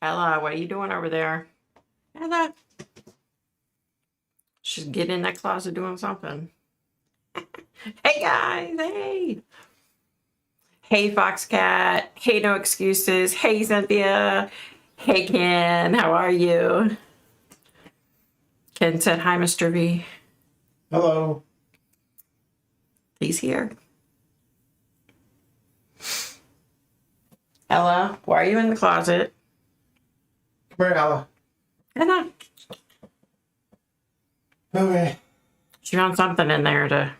Ella, what are you doing over there? Ella. She's getting in that closet doing something. Hey guys, hey. Hey Foxcat. Hey No Excuses. Hey Cynthia. Hey Ken, how are you? Ken said hi, Mr. V. Hello. He's here. Ella, why are you in the closet? Come here, Ella. Ella. Okay. She found something in there to...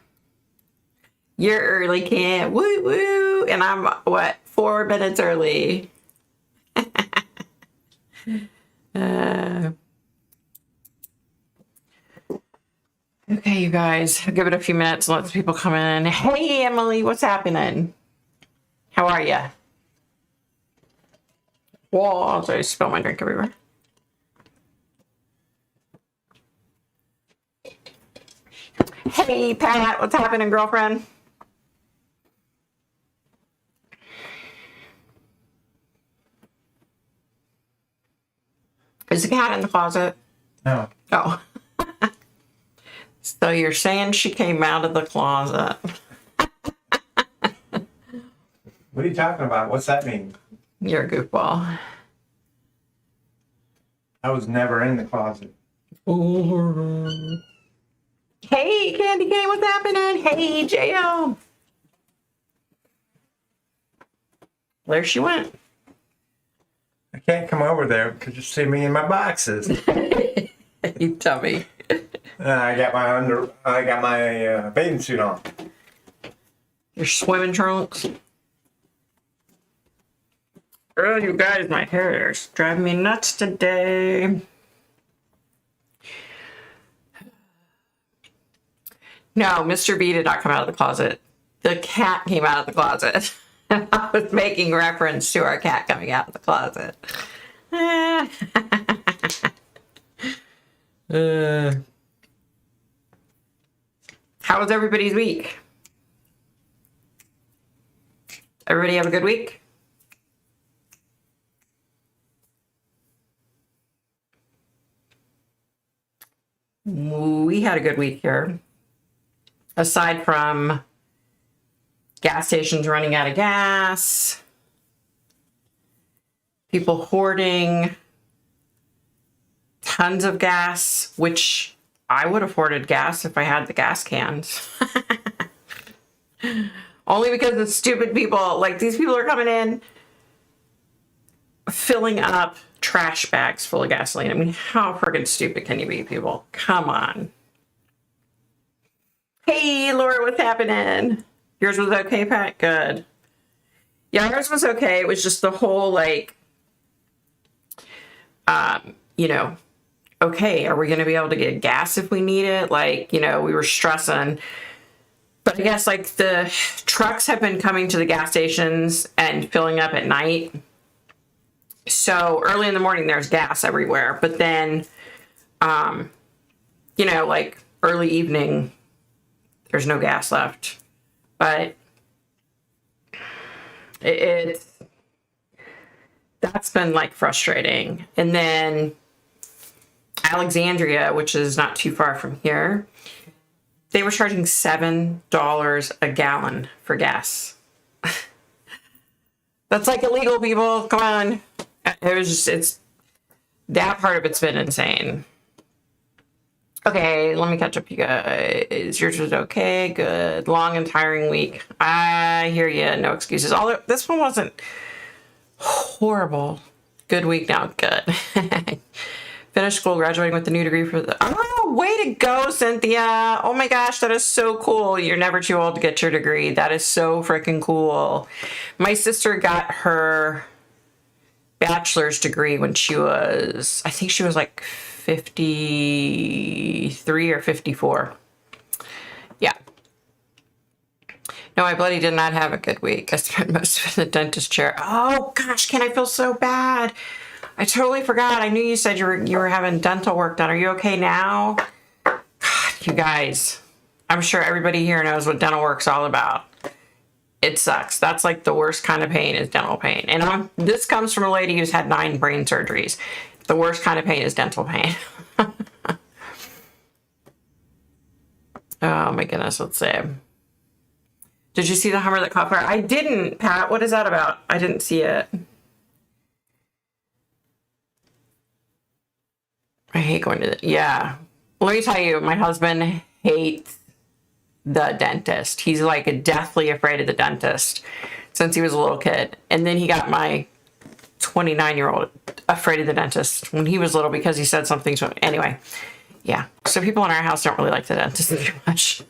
You're early, Ken. Woo woo. And I'm, 4 minutes early. Okay, you guys. I'll give it a few minutes and let people come in. Hey, Emily. What's happening? How are you? Whoa, sorry, I spilled my drink everywhere. Hey, Pat. What's happening, girlfriend? Is the cat in the closet? No. Oh. So you're saying she came out of the closet? What are you talking about? What's that mean? You're a goofball. I was never in the closet. Hey, Candy Cane, what's happening? Hey, JL. There she went. I can't come over there because you see me in my boxes. You tell me. I got my bathing suit on. Your swimming trunks. Oh, you guys, my hair is driving me nuts today. No, Mr. B did not come out of the closet. The cat came out of the closet. And I was making reference to our cat coming out of the closet. How was everybody's week? Everybody have a good week? We had a good week here. Aside from gas stations running out of gas, people hoarding tons of gas, which I would have hoarded gas if I had the gas cans. Only because the stupid people, like these people are coming in, filling up trash bags full of gasoline. I mean, how freaking stupid can you be, people? Come on. Hey, Laura, what's happening? Yours was okay, Pat? Good. Yeah, ours was okay. It was just the whole, like, okay, are we going to be able to get gas if we need it? Like, we were stressing. But I guess, like, the trucks have been coming to the gas stations and filling up at night. So early in the morning, there's gas everywhere. But then, like, early evening, there's no gas left. But that's been like frustrating. And then Alexandria, which is not too far from here, they were charging $7 a gallon for gas. That's like illegal, people. Come on. It's that part of it's been insane. Okay, let me catch up, you guys. Yours was okay, good. Long and tiring week. I hear you, no excuses. Although this one wasn't horrible. Good week now, good. Finished school, graduating with a new degree for the... Oh, way to go, Cynthia. Oh my gosh, that is so cool. You're never too old to get your degree. That is so freaking cool. My sister got her bachelor's degree when she was, I think she was like 53 or 54. Yeah. No, my bloody did not have a good week. I spent most of it in the dentist chair. Oh gosh, Ken, I feel so bad. I totally forgot. I knew you said you were having dental work done. Are you okay now? God, you guys, I'm sure everybody here knows what dental work's all about. It sucks. That's like the worst kind of pain is dental pain. And this comes from a lady who's had 9 brain surgeries. The worst kind of pain is dental pain. Oh my goodness, let's see. Did you see the Hummer that caught fire? I didn't, Pat. What is that about? I didn't see it. I hate going to the, yeah. Let me tell you, my husband hates the dentist. He's like deathly afraid of the dentist since he was a little kid. And then he got my 29-year-old afraid of the dentist when he was little because he said something. So anyway, yeah. So people in our house don't really like the dentist too much.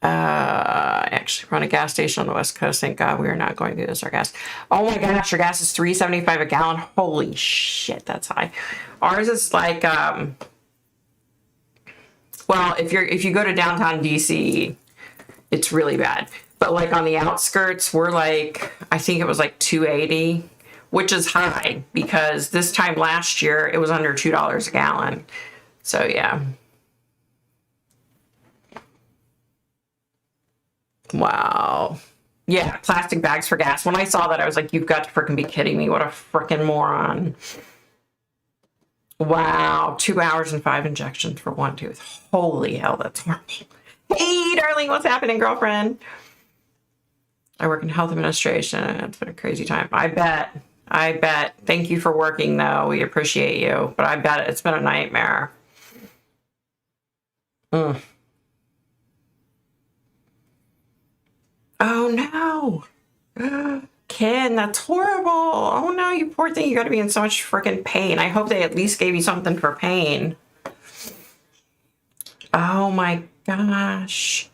I actually run a gas station on the West Coast. Thank God we are not going to use our gas. Oh my gosh, our gas is $3.75 a gallon. Holy shit, that's high. Ours is like, well, if you go to downtown DC, it's really bad. But like on the outskirts, we're like, I think it was like $2.80, which is high because this time last year it was under $2 a gallon. So yeah. Wow. Yeah, plastic bags for gas. When I saw that, I was like, you've got to freaking be kidding me. What a freaking moron. Wow. 2 hours and 5 injections for 1 tooth. Holy hell, that's horrible. Hey, darling, what's happening, girlfriend? I work in health administration. It's been a crazy time. I bet. Thank you for working, though. We appreciate you. But I bet it's been a nightmare. Oh, no. Ken, that's horrible. Oh, no, you poor thing. You got to be in so much freaking pain. I hope they at least gave you something for pain. Oh, my gosh.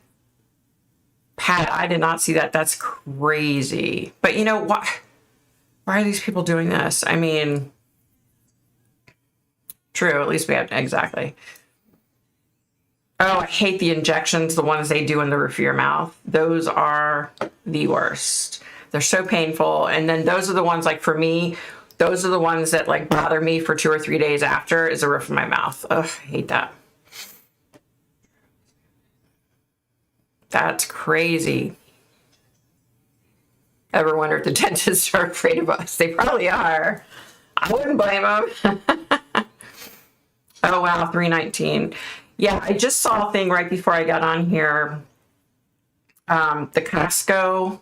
Pat, I did not see that. That's crazy. But you know what? Why are these people doing this? I mean, true. At least we have, exactly. Oh, I hate the injections, the ones they do in the roof of your mouth. Those are the worst. They're so painful. And then those are the ones, like for me, those are the ones that like bother me for 2 or 3 days after is the roof of my mouth. Ugh, I hate that. That's crazy. Ever wonder if the dentists are afraid of us? They probably are. I wouldn't blame them. Oh, wow, 319. Yeah, I just saw a thing right before I got on here. The Costco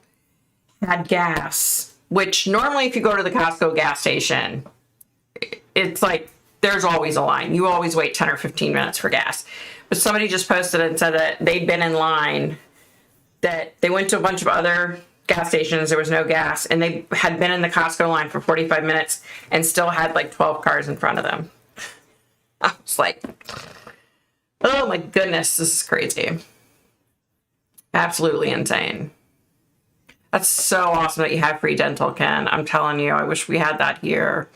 had gas, which normally if you go to the Costco gas station, it's like there's always a line. You always wait 10 or 15 minutes for gas. But somebody just posted and said that they'd been in line, that they went to a bunch of other gas stations, there was no gas, and they had been in the Costco line for 45 minutes and still had like 12 cars in front of them. I was like, oh my goodness, this is crazy. Absolutely insane. That's so awesome that you have free dental, Ken. I'm telling you, I wish we had that here.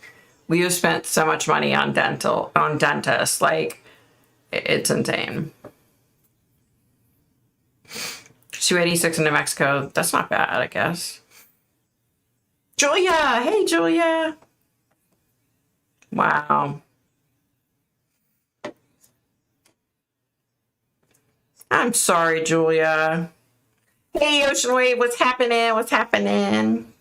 We have spent so much money on dentists. Like, it's insane. 286 in New Mexico. That's not bad, I guess. Julia! Hey, Julia! Wow. I'm sorry, Julia. Hey, Ocean Wave, what's happening? What's happening?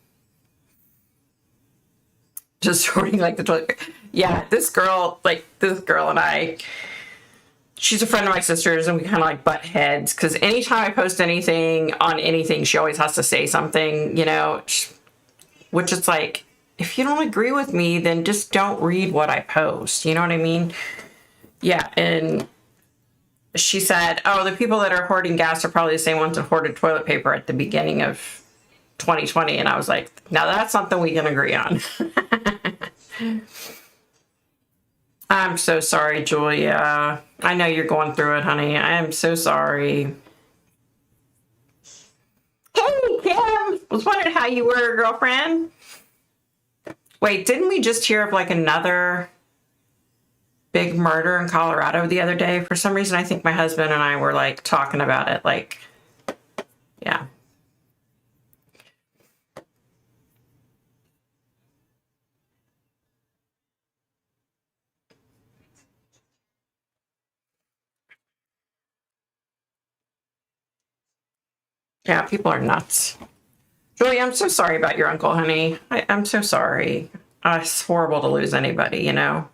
Just sorting like the toilet. Yeah, this girl and I, she's a friend of my sister's, and we kind of like butt heads because anytime I post anything on anything, she always has to say something, you know, which it's like, if you don't agree with me, then just don't read what I post. You know what I mean? Yeah, and she said, oh, the people that are hoarding gas are probably the same ones that hoarded toilet paper at the beginning of 2020. And I was like, now that's something we can agree on. I'm so sorry, Julia. I know you're going through it, honey. I am so sorry. Hey, Kim. Was wondering how you were, girlfriend. Wait, didn't we just hear of like another big murder in Colorado the other day? For some reason, I think my husband and I were like talking about it. Like, yeah. Yeah, people are nuts. Julie, I'm so sorry about your uncle, honey. I'm so sorry. It's horrible to lose anybody, you know?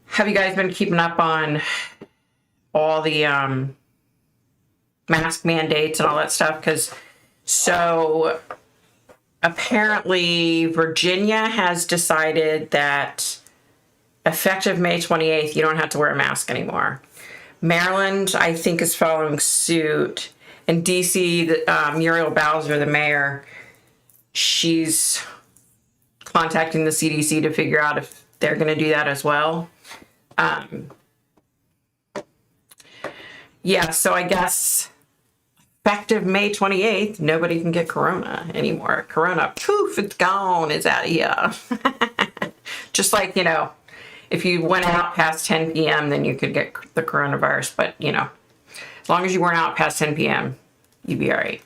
Have you guys been keeping up on all the mask mandates and all that stuff? Because so apparently Virginia has decided that effective May 28th, you don't have to wear a mask anymore. Maryland, I think, is following suit. And DC, Muriel Bowser, the mayor, she's contacting the CDC to figure out if they're going to do that as well. Yeah, so I guess effective May 28th, nobody can get corona anymore. Corona, poof, it's gone. It's out of here. Just like, you know, if you went out past 10 p.m., then you could get the coronavirus. But, you know, as long as you weren't out past 10 p.m., you'd be all right.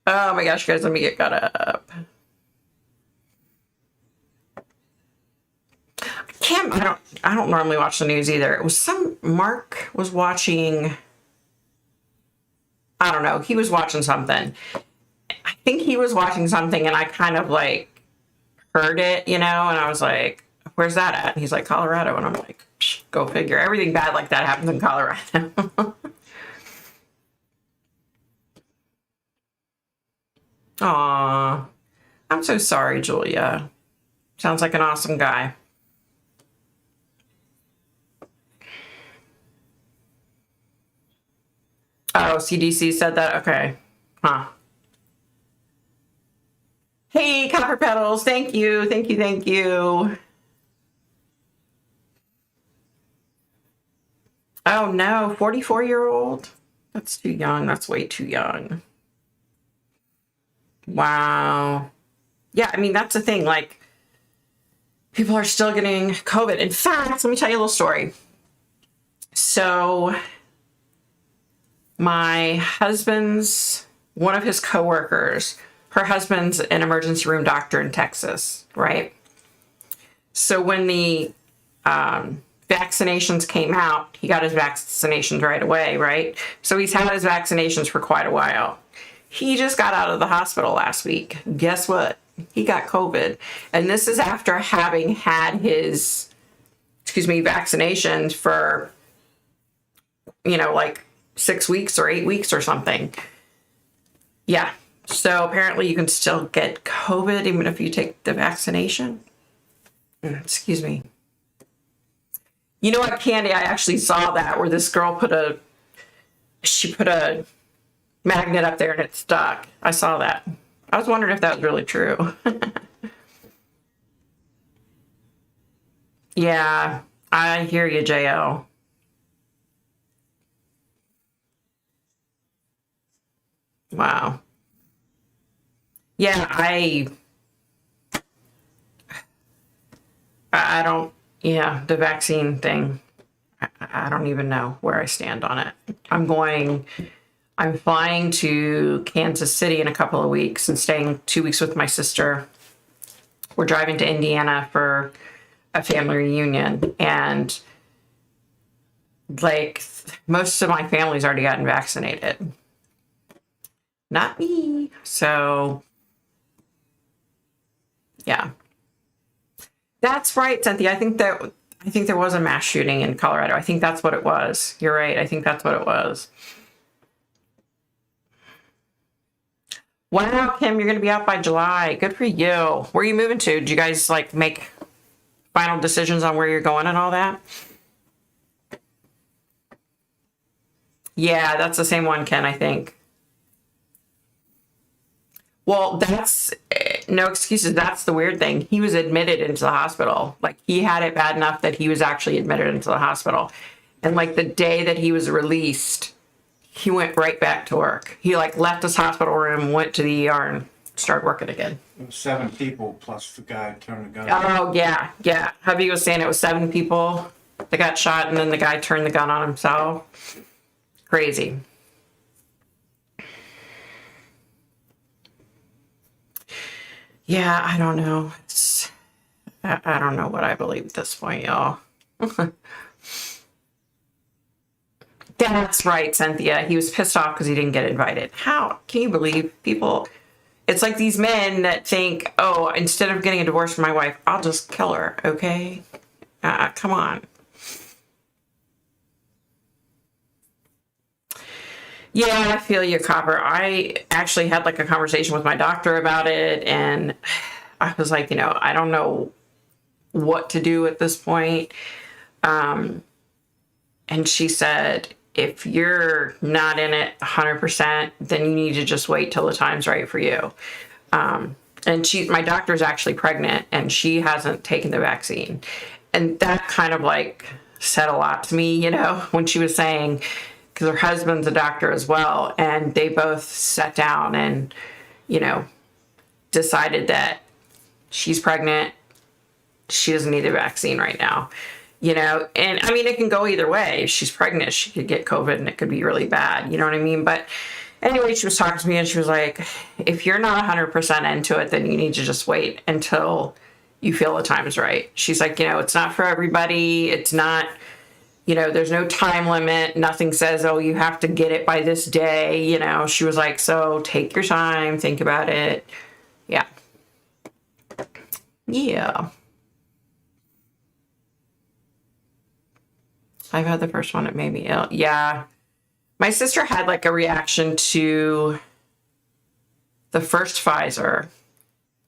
Oh my gosh, guys, let me get caught up. I don't normally watch the news either. It was Mark was watching, I don't know, he was watching something. I think he was watching something and I kind of like heard it, you know, and I was like, where's that at? And he's like, Colorado. And I'm like, go figure. Everything bad like that happens in Colorado. Aw, I'm so sorry, Julia. Sounds like an awesome guy. Oh, CDC said that? Okay. Huh. Hey, Copper Petals. Thank you. Thank you. Thank you. Oh, no. 44-year-old? That's too young. That's way too young. Wow. Yeah, I mean, that's the thing. Like, people are still getting COVID. In fact, let me tell you a little story. So, my husband's, one of his coworkers, her husband's an emergency room doctor in Texas, right? So when the vaccinations came out, he got his vaccinations right away, right? So he's had his vaccinations for quite a while. He just got out of the hospital last week. Guess what? He got COVID. And this is after having had his, vaccinations for, you know, like 6 weeks or 8 weeks or something. Yeah. So apparently you can still get COVID even if you take the vaccination. Excuse me. You know what, Candy? I actually saw that where this girl put a magnet up there and it stuck. I saw that. I was wondering if that was really true. Yeah, I hear you, JL. Wow. Yeah, I don't, yeah, the vaccine thing. I don't even know where I stand on it. I'm flying to Kansas City in a couple of weeks and staying 2 weeks with my sister. We're driving to Indiana for a family reunion, and like most of my family's already gotten vaccinated. Not me. So yeah. That's right, Cynthia. I think there was a mass shooting in Colorado. I think that's what it was. You're right. I think that's what it was. Wow, Kim, you're going to be out by July. Good for you. Where are you moving to? Did you guys like make final decisions on where you're going and all that? Yeah, that's the same one, Ken, I think. Well, that's no excuses. That's the weird thing. He was admitted into the hospital. Like, he had it bad enough that he was actually admitted into the hospital. And like the day that he was released, he went right back to work. He like left his hospital room, went to the ER and started working again. It was 7 people plus the guy turned the gun. Oh, yeah, yeah. Hubby was saying it was 7 people that got shot and then the guy turned the gun on himself. Crazy. Yeah, I don't know. I don't know what I believe at this point, y'all. That's right, Cynthia. He was pissed off because he didn't get invited. How can you believe people? It's like these men that think, oh, instead of getting a divorce from my wife, I'll just kill her. Okay. Come on. Yeah, I feel you, Copper. I actually had like a conversation with my doctor about it, and I was like, I don't know what to do at this point. And she said, if you're not in it 100%, then you need to just wait till the time's right for you. And my doctor's actually pregnant, and she hasn't taken the vaccine. And that kind of like said a lot to me, when she was saying, because her husband's a doctor as well, and they both sat down and, decided that she's pregnant. She doesn't need the vaccine right now, and I mean, it can go either way. If she's pregnant, she could get COVID and it could be really bad. You know what I mean? But anyway, she was talking to me and she was like, if you're not 100% into it, then you need to just wait until you feel the time is right. She's like, it's not for everybody. It's not, there's no time limit. Nothing says, oh, you have to get it by this day. She was like, so take your time, think about it. Yeah. Yeah. I've had the first one. It made me ill. Yeah. My sister had like a reaction to the first Pfizer.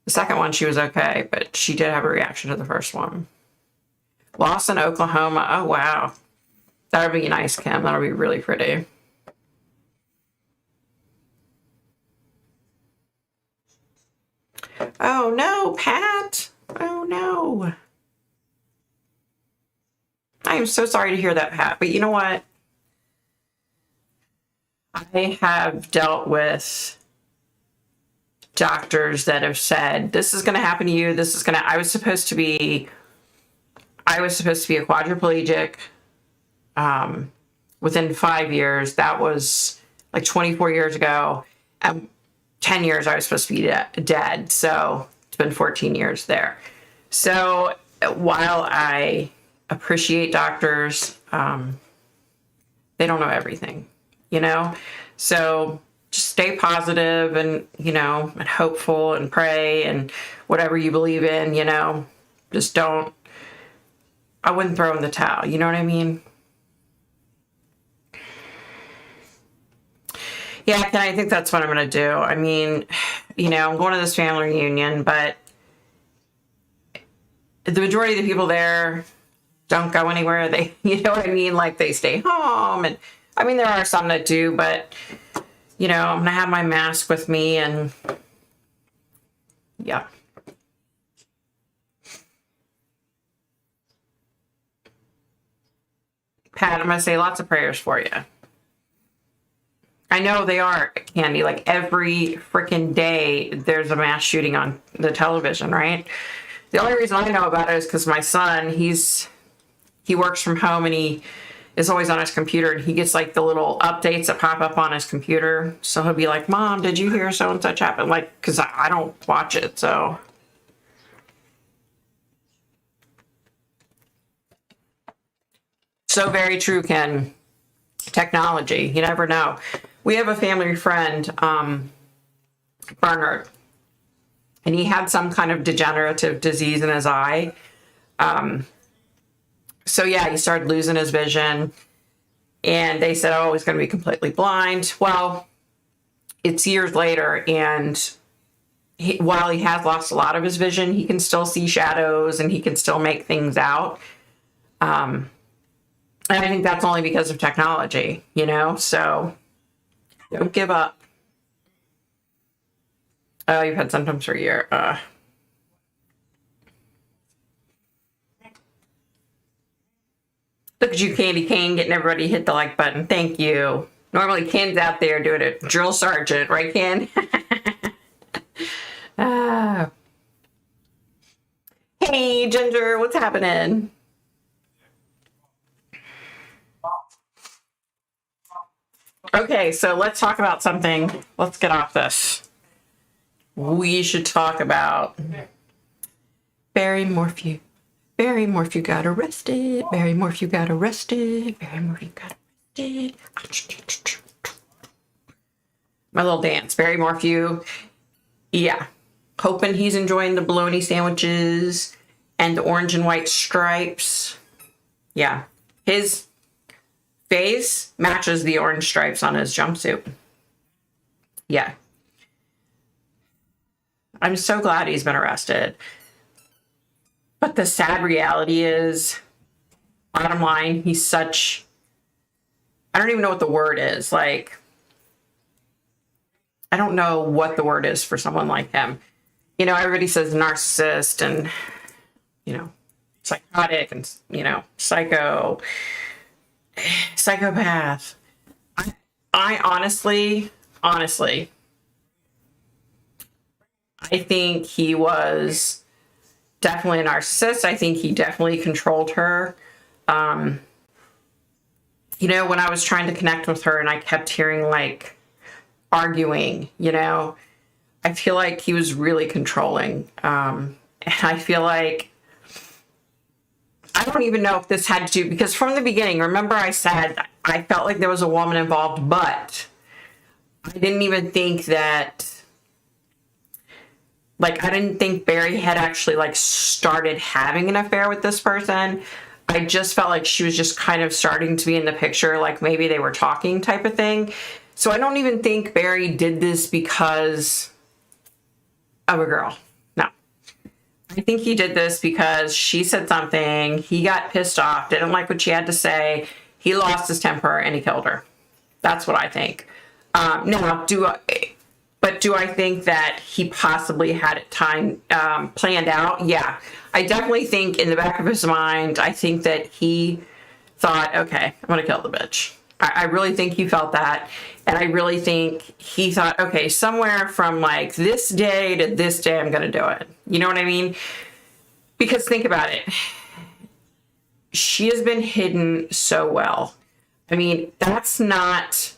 The second one, she was okay, but she did have a reaction to the first one. Lost in Oklahoma. Oh, wow. That would be nice, Kim. That would be really pretty. Oh, no, Pat. Oh, no. I am so sorry to hear that, Pat. But you know what? I have dealt with doctors that have said, this is going to happen to you. I was supposed to be a quadriplegic within 5 years. That was like 24 years ago. 10 years I was supposed to be dead. So it's been 14 years there. So while I appreciate doctors, they don't know everything, So just stay positive and, and hopeful and pray and whatever you believe in, just I wouldn't throw in the towel. You know what I mean? Yeah, and I think that's what I'm going to do. I mean, I'm going to this family reunion, but the majority of the people there don't go anywhere. They, you know what I mean? Like they stay home. And I mean, there are some that do, but I'm going to have my mask with me and yeah. Pat, I'm going to say lots of prayers for you. I know they are, Candy. Like every freaking day there's a mass shooting on the television, right? The only reason I know about it is because my son, he works from home and he is always on his computer and he gets like the little updates that pop up on his computer. So he'll be like, Mom, did you hear so and such happen? Like, because I don't watch it, so. So very true, Ken. Technology, you never know. We have a family friend, Bernard, and he had some kind of degenerative disease in his eye. So yeah, he started losing his vision and they said, oh, he's going to be completely blind. Well, it's years later and while he has lost a lot of his vision, he can still see shadows and he can still make things out. And I think that's only because of technology, so don't give up. Oh, you've had symptoms for a year. Look at you, Candy Cane, getting everybody to hit the like button. Thank you. Normally, Ken's out there doing a drill sergeant, right, Ken? Hey, Ginger, what's happening? Okay, so let's talk about something. Let's get off this. We should talk about Barry Morphew. Barrymore, if you got arrested. Barrymore, if you got arrested. Barrymore, if you got arrested. My little dance. Barrymore, if you... Yeah. Hoping he's enjoying the bologna sandwiches and the orange and white stripes. Yeah. His face matches the orange stripes on his jumpsuit. Yeah. I'm so glad he's been arrested. But the sad reality is, bottom line, he's such... I don't even know what the word is. Like, I don't know what the word is for someone like him. You know, everybody says narcissist and, you know, psychotic and, you know, psychopath. I honestly, I think he was definitely a narcissist. I think he definitely controlled her. You know, when I was trying to connect with her and I kept hearing like arguing, you know, I feel like he was really controlling. And I feel like, I don't even know if this had to do, because from the beginning, remember I said I felt like there was a woman involved, but I didn't even think that, like, I didn't think Barry had actually like started having an affair with this person. I just felt like she was just kind of starting to be in the picture, like maybe they were talking type of thing. So I don't even think Barry did this because of a girl. No. I think he did this because she said something, he got pissed off, didn't like what she had to say, he lost his temper, and he killed her. That's what I think. Now, do I think that he possibly had it planned out? Yeah. I definitely think in the back of his mind, I think that he thought, okay, I'm going to kill the bitch. I really think he felt that. And I really think he thought, okay, somewhere from like this day to this day, I'm going to do it. You know what I mean? Because think about it. She has been hidden so well. I mean, that's not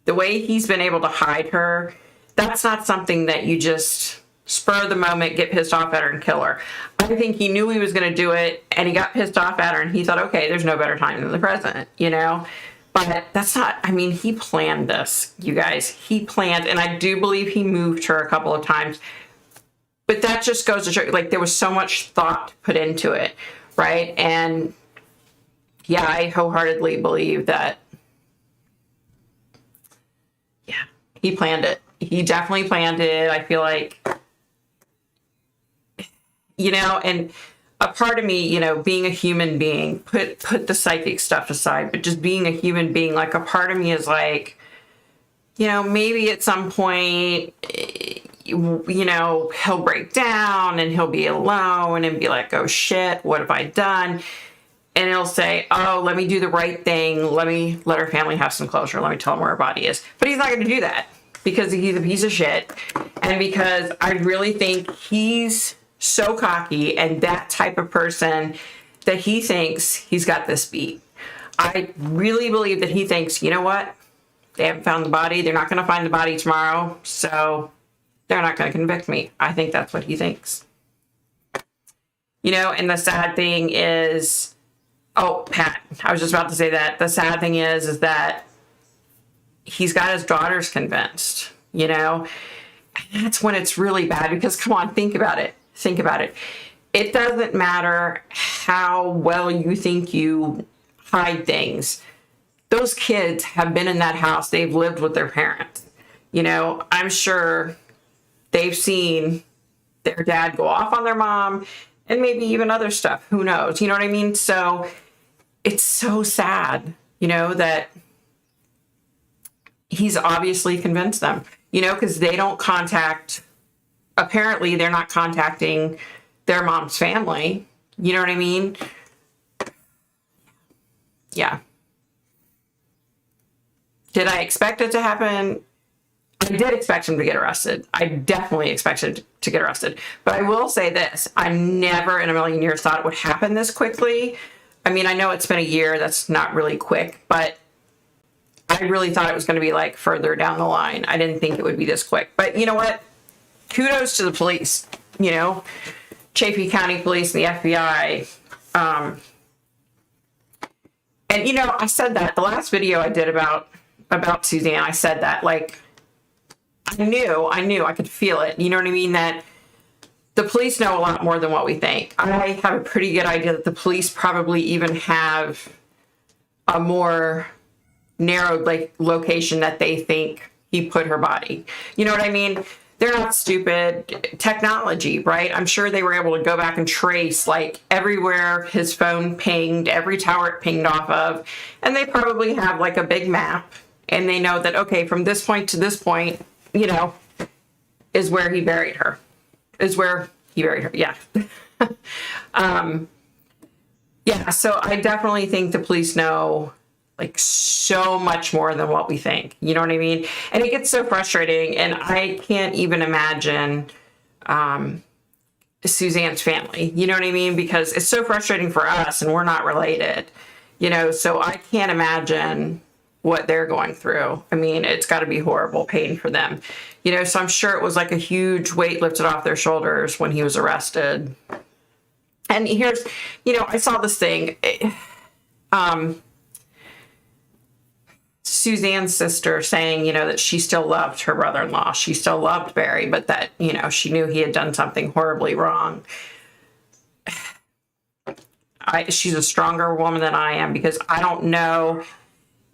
the way he's been able to hide her. That's not something that you just spur of the moment, get pissed off at her and kill her. I think he knew he was going to do it and he got pissed off at her and he thought, okay, there's no better time than the present, you know? But that's not, I mean, he planned this, you guys. He planned, and I do believe he moved her a couple of times. But that just goes to show, like, there was so much thought put into it, right? And yeah, I wholeheartedly believe that, yeah, he planned it. He definitely planned it. I feel like, you know, and a part of me, you know, being a human being, put the psychic stuff aside, but just being a human being, like a part of me is like, you know, maybe at some point, you know, he'll break down and he'll be alone and be like, oh shit, what have I done? And he'll say, oh, let me do the right thing. Let her family have some closure. Let me tell them where her body is. But he's not going to do that because he's a piece of shit. And because I really think he's so cocky and that type of person that he thinks he's got this beat. I really believe that he thinks, you know what? They haven't found the body. They're not going to find the body tomorrow. So they're not going to convict me. I think that's what he thinks. You know, and the sad thing is, oh, Pat, I was just about to say that. The sad thing is that he's got his daughters convinced, you know? And that's when it's really bad because, come on, think about it. Think about it. It doesn't matter how well you think you hide things. Those kids have been in that house. They've lived with their parents. You know, I'm sure they've seen their dad go off on their mom and maybe even other stuff. Who knows? You know what I mean? So it's so sad, you know, that he's obviously convinced them, you know, because they don't contact, apparently they're not contacting their mom's family. You know what I mean? Yeah. Did I expect it to happen? I did expect him to get arrested. I definitely expected to get arrested. But I will say this. I never in a million years thought it would happen this quickly. I mean, I know it's been a year. That's not really quick. But I really thought it was going to be like further down the line. I didn't think it would be this quick. But you know what? Kudos to the police. You know, Chaffee County Police and the FBI. And you know, I said that the last video I did about Suzanne, I said that, like, I knew, I could feel it. You know what I mean? That the police know a lot more than what we think. I have a pretty good idea that the police probably even have a more narrowed, like, location that they think he put her body. You know what I mean? They're not stupid. Technology, right? I'm sure they were able to go back and trace, like, everywhere his phone pinged, every tower it pinged off of. And they probably have, like, a big map. And they know that, okay, from this point to this point, you know, is where he buried her. Yeah. Yeah, so I definitely think the police know, like, so much more than what we think. You know what I mean? And it gets so frustrating, and I can't even imagine Suzanne's family. You know what I mean? Because it's so frustrating for us, and we're not related. You know, so I can't imagine what they're going through. I mean, it's got to be horrible pain for them. You know, so I'm sure it was like a huge weight lifted off their shoulders when he was arrested. And here's, you know, I saw this thing. Suzanne's sister saying, you know, that she still loved her brother-in-law. She still loved Barry, but that, you know, she knew he had done something horribly wrong. She's a stronger woman than I am, because I don't know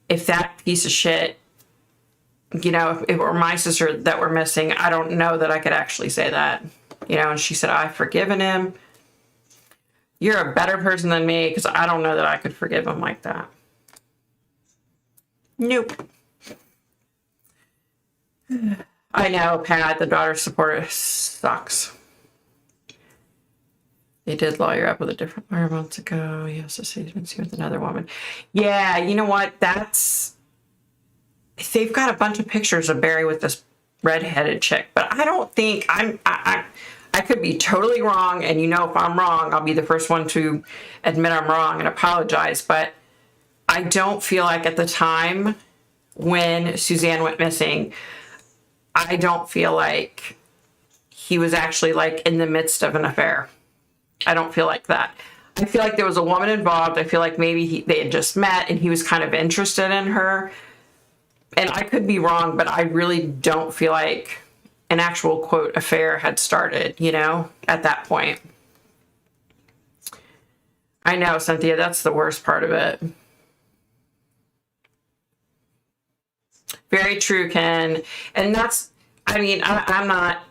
if that piece of shit, you know, if it were my sister that were missing, I don't know that I could actually say that, you know. And she said, I've forgiven him. You're a better person than me, because I don't know that I could forgive him like that. Nope. I know, Pat, the daughter supporter sucks. They did lawyer up with a different lawyer months ago. Yes, he's been seen with another woman. Yeah, you know what? They've got a bunch of pictures of Barry with this redheaded chick, but I don't think I could be totally wrong. And you know, if I'm wrong, I'll be the first one to admit I'm wrong and apologize. But I don't feel like at the time when Suzanne went missing, I don't feel like he was actually, like, in the midst of an affair. I don't feel like that. I feel like there was a woman involved. I feel like maybe they had just met and he was kind of interested in her. And I could be wrong, but I really don't feel like an actual, quote, affair had started, you know, at that point. I know, Cynthia, that's the worst part of it. Very true, Ken. And that's, I mean, I'm not,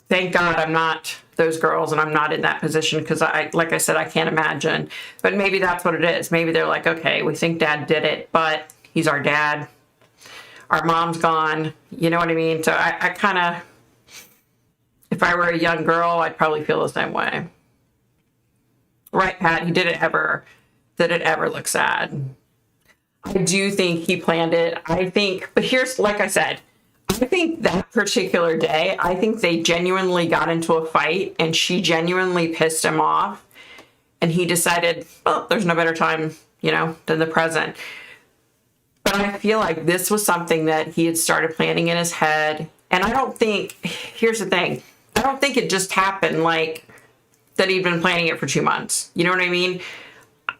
thank God I'm not those girls and I'm not in that position, because like I said, I can't imagine. But maybe that's what it is. Maybe they're like, okay, we think dad did it, but he's our dad. Our mom's gone. You know what I mean? So I kind of, if I were a young girl, I'd probably feel the same way. Right, Pat? Did it ever look sad? I do think he planned it. I think, but here's, like I said, I think that particular day, I think they genuinely got into a fight and she genuinely pissed him off. And he decided, well, there's no better time, you know, than the present. But I feel like this was something that he had started planning in his head. And I don't think, here's the thing, I don't think it just happened like that he'd been planning it for 2 months. You know what I mean?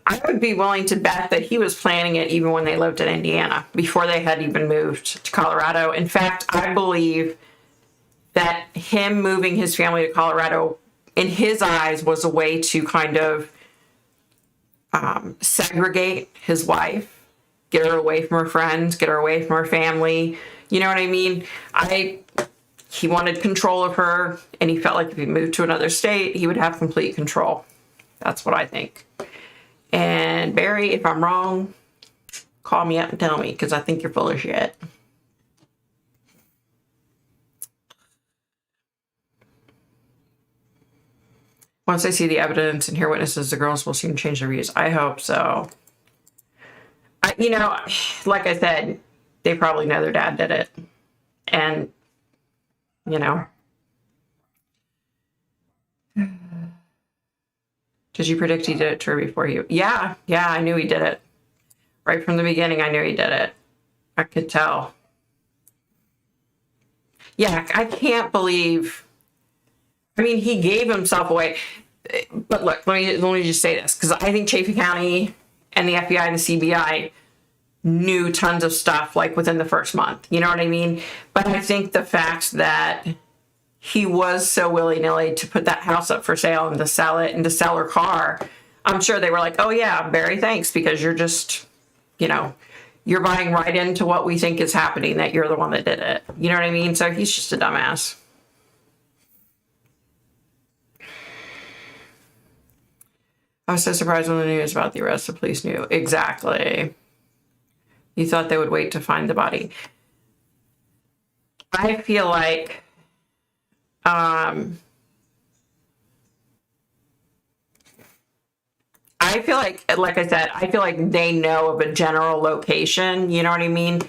I would be willing to bet that he was planning it even when they lived in Indiana, before they had even moved to Colorado. In fact, I believe that him moving his family to Colorado, in his eyes, was a way to kind of segregate his wife, get her away from her friends, get her away from her family. You know what I mean? He wanted control of her, and he felt like if he moved to another state, he would have complete control. That's what I think. And Barry, if I'm wrong, call me up and tell me, because I think you're full of shit. Once I see the evidence and hear witnesses, the girls will soon change their views. I hope so. You know, like I said, they probably know their dad did it. And, you know. Did you predict he did it to her before you? Yeah, I knew he did it. Right from the beginning, I knew he did it. I could tell. Yeah, I can't believe I mean, he gave himself away. But look, let me just say this, because I think Chaffey County and the FBI and the CBI knew tons of stuff like within the first month. You know what I mean? But I think the fact that he was so willy-nilly to put that house up for sale and to sell it and to sell her car, I'm sure they were like, oh yeah, Barry, thanks, because you're just, you're buying right into what we think is happening, that you're the one that did it. You know what I mean? So he's just a dumbass. I was so surprised when the news about the arrest, the police knew. Exactly. You thought they would wait to find the body. I feel like, I I said, I feel like they know of a general location, you know what I mean?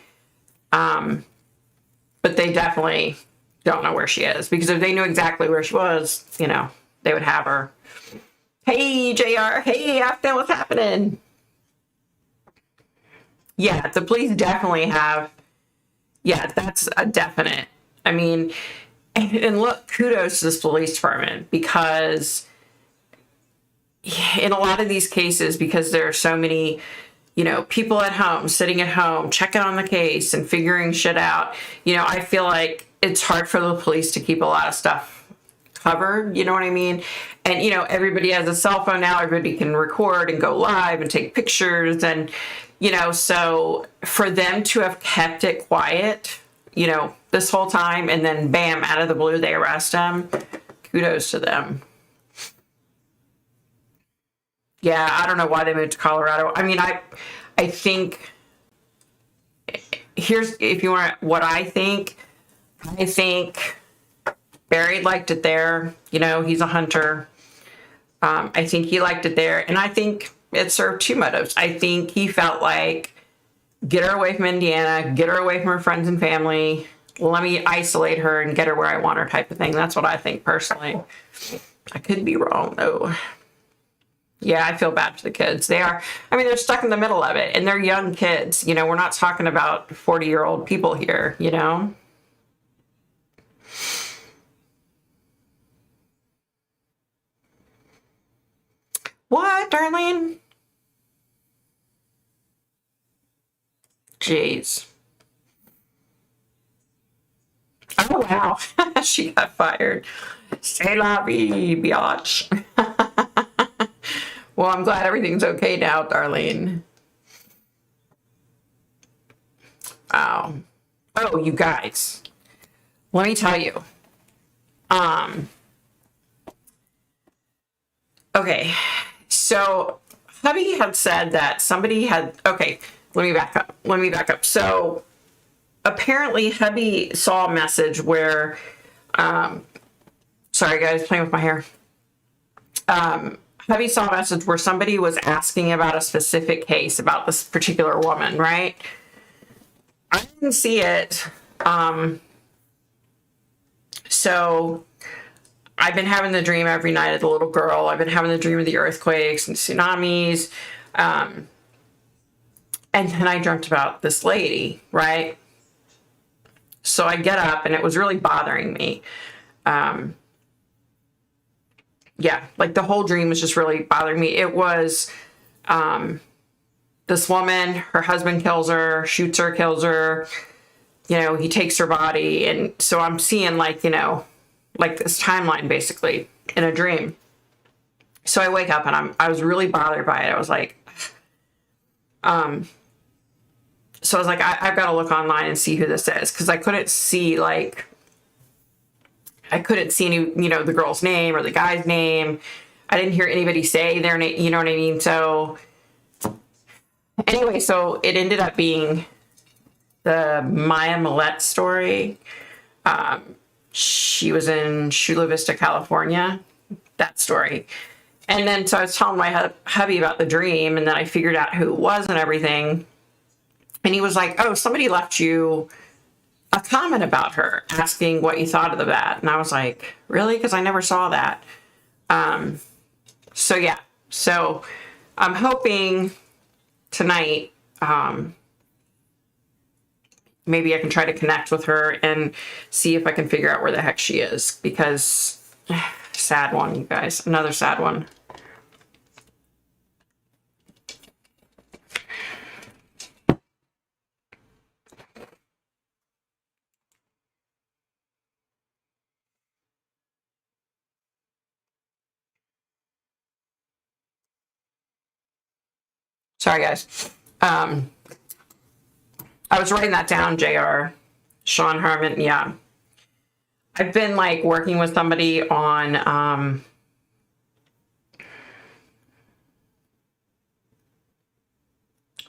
But they definitely don't know where she is, because if they knew exactly where she was, they would have her. Hey, JR. Hey, Afghan, what's happening? Yeah, the police definitely have. Yeah, that's a definite. I mean, and look, kudos to this police department, because in a lot of these cases, because there are so many, people at home, sitting at home, checking on the case and figuring shit out, I feel like it's hard for the police to keep a lot of stuff covered, you know what I mean? And, everybody has a cell phone now, everybody can record and go live and take pictures. And, so for them to have kept it quiet, this whole time, and then bam, out of the blue, they arrest him, kudos to them. Yeah, I don't know why they moved to Colorado. I mean, I think, if you want what I think Barry liked it there. He's a hunter. I think he liked it there. And I think it served two motives. I think he felt like, get her away from Indiana, get her away from her friends and family. Let me isolate her and get her where I want her, type of thing. That's what I think personally. I could be wrong though. Yeah, I feel bad for the kids. They're stuck in the middle of it, and they're young kids. We're not talking about 40-year-old people here, What, Darlene? Jeez. Oh, wow. She got fired. C'est la vie, biatch. Well, I'm glad everything's okay now, Darlene. Oh, you guys. Let me tell you. Okay. So, hubby had said that somebody had... Okay, let me back up. So, apparently, hubby saw a message where... sorry, guys, playing with my hair. Hubby saw a message where somebody was asking about a specific case, about this particular woman, right? I didn't see it. So I've been having the dream every night of the little girl. I've been having the dream of the earthquakes and tsunamis. And then I dreamt about this lady, right? So I get up, and it was really bothering me. Yeah, like the whole dream was just really bothering me. It was this woman, her husband kills her, shoots her, kills her. He takes her body. And so I'm seeing like this timeline basically in a dream. So I wake up, and I was really bothered by it. I was like, so I was like, I've got to look online and see who this is. Cause I couldn't see any, the girl's name or the guy's name. I didn't hear anybody say their name, you know what I mean? So anyway, so it ended up being the Maya Millette story. She was in Chula Vista, California, that story. And then, so I was telling my hubby about the dream, and then I figured out who it was and everything. And he was like, oh, somebody left you a comment about her, asking what you thought of that. And I was like, really? Because I never saw that. So yeah, so I'm hoping tonight, maybe I can try to connect with her and see if I can figure out where the heck she is, because sad one, you guys. Another sad one. Sorry, guys. I was writing that down, JR. Sean Harmon, yeah. I've been like working with somebody on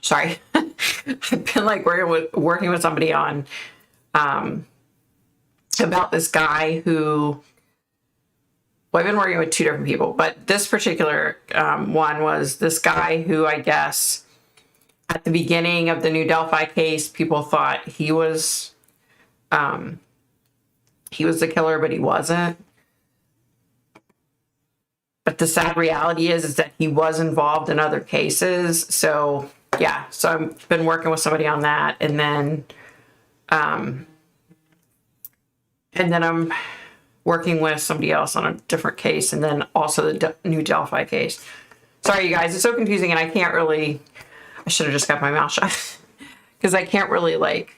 sorry. I've been like working with somebody on about this guy who, well, I've been working with 2 different people, but this particular one was this guy who, I guess at the beginning of the New Delphi case, people thought he was the killer, but he wasn't. But the sad reality is that he was involved in other cases. So yeah, so I've been working with somebody on that, and then I'm working with somebody else on a different case, and then also the New Delphi case. Sorry, you guys, it's so confusing, and I can't really. I should have just kept my mouth shut because I can't really like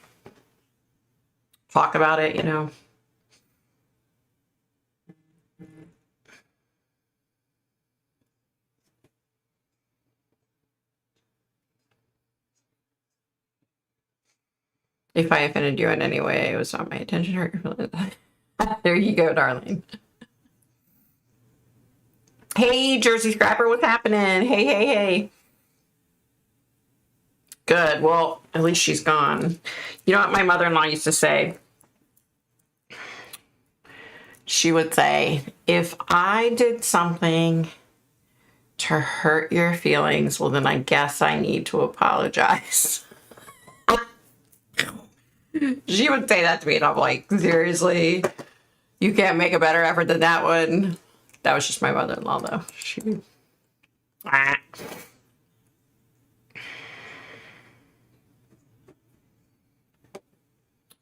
talk about it, you know. If I offended you in any way, it was not my intention to hurt your feelings. There you go, darling. Hey, Jersey Scrapper, what's happening? Hey, hey, hey. Good. Well, at least she's gone. You know what my mother-in-law used to say? She would say, if I did something to hurt your feelings, well, then I guess I need to apologize. She would say that to me, and I'm like, seriously? You can't make a better effort than that one? That was just my mother-in-law, though. She...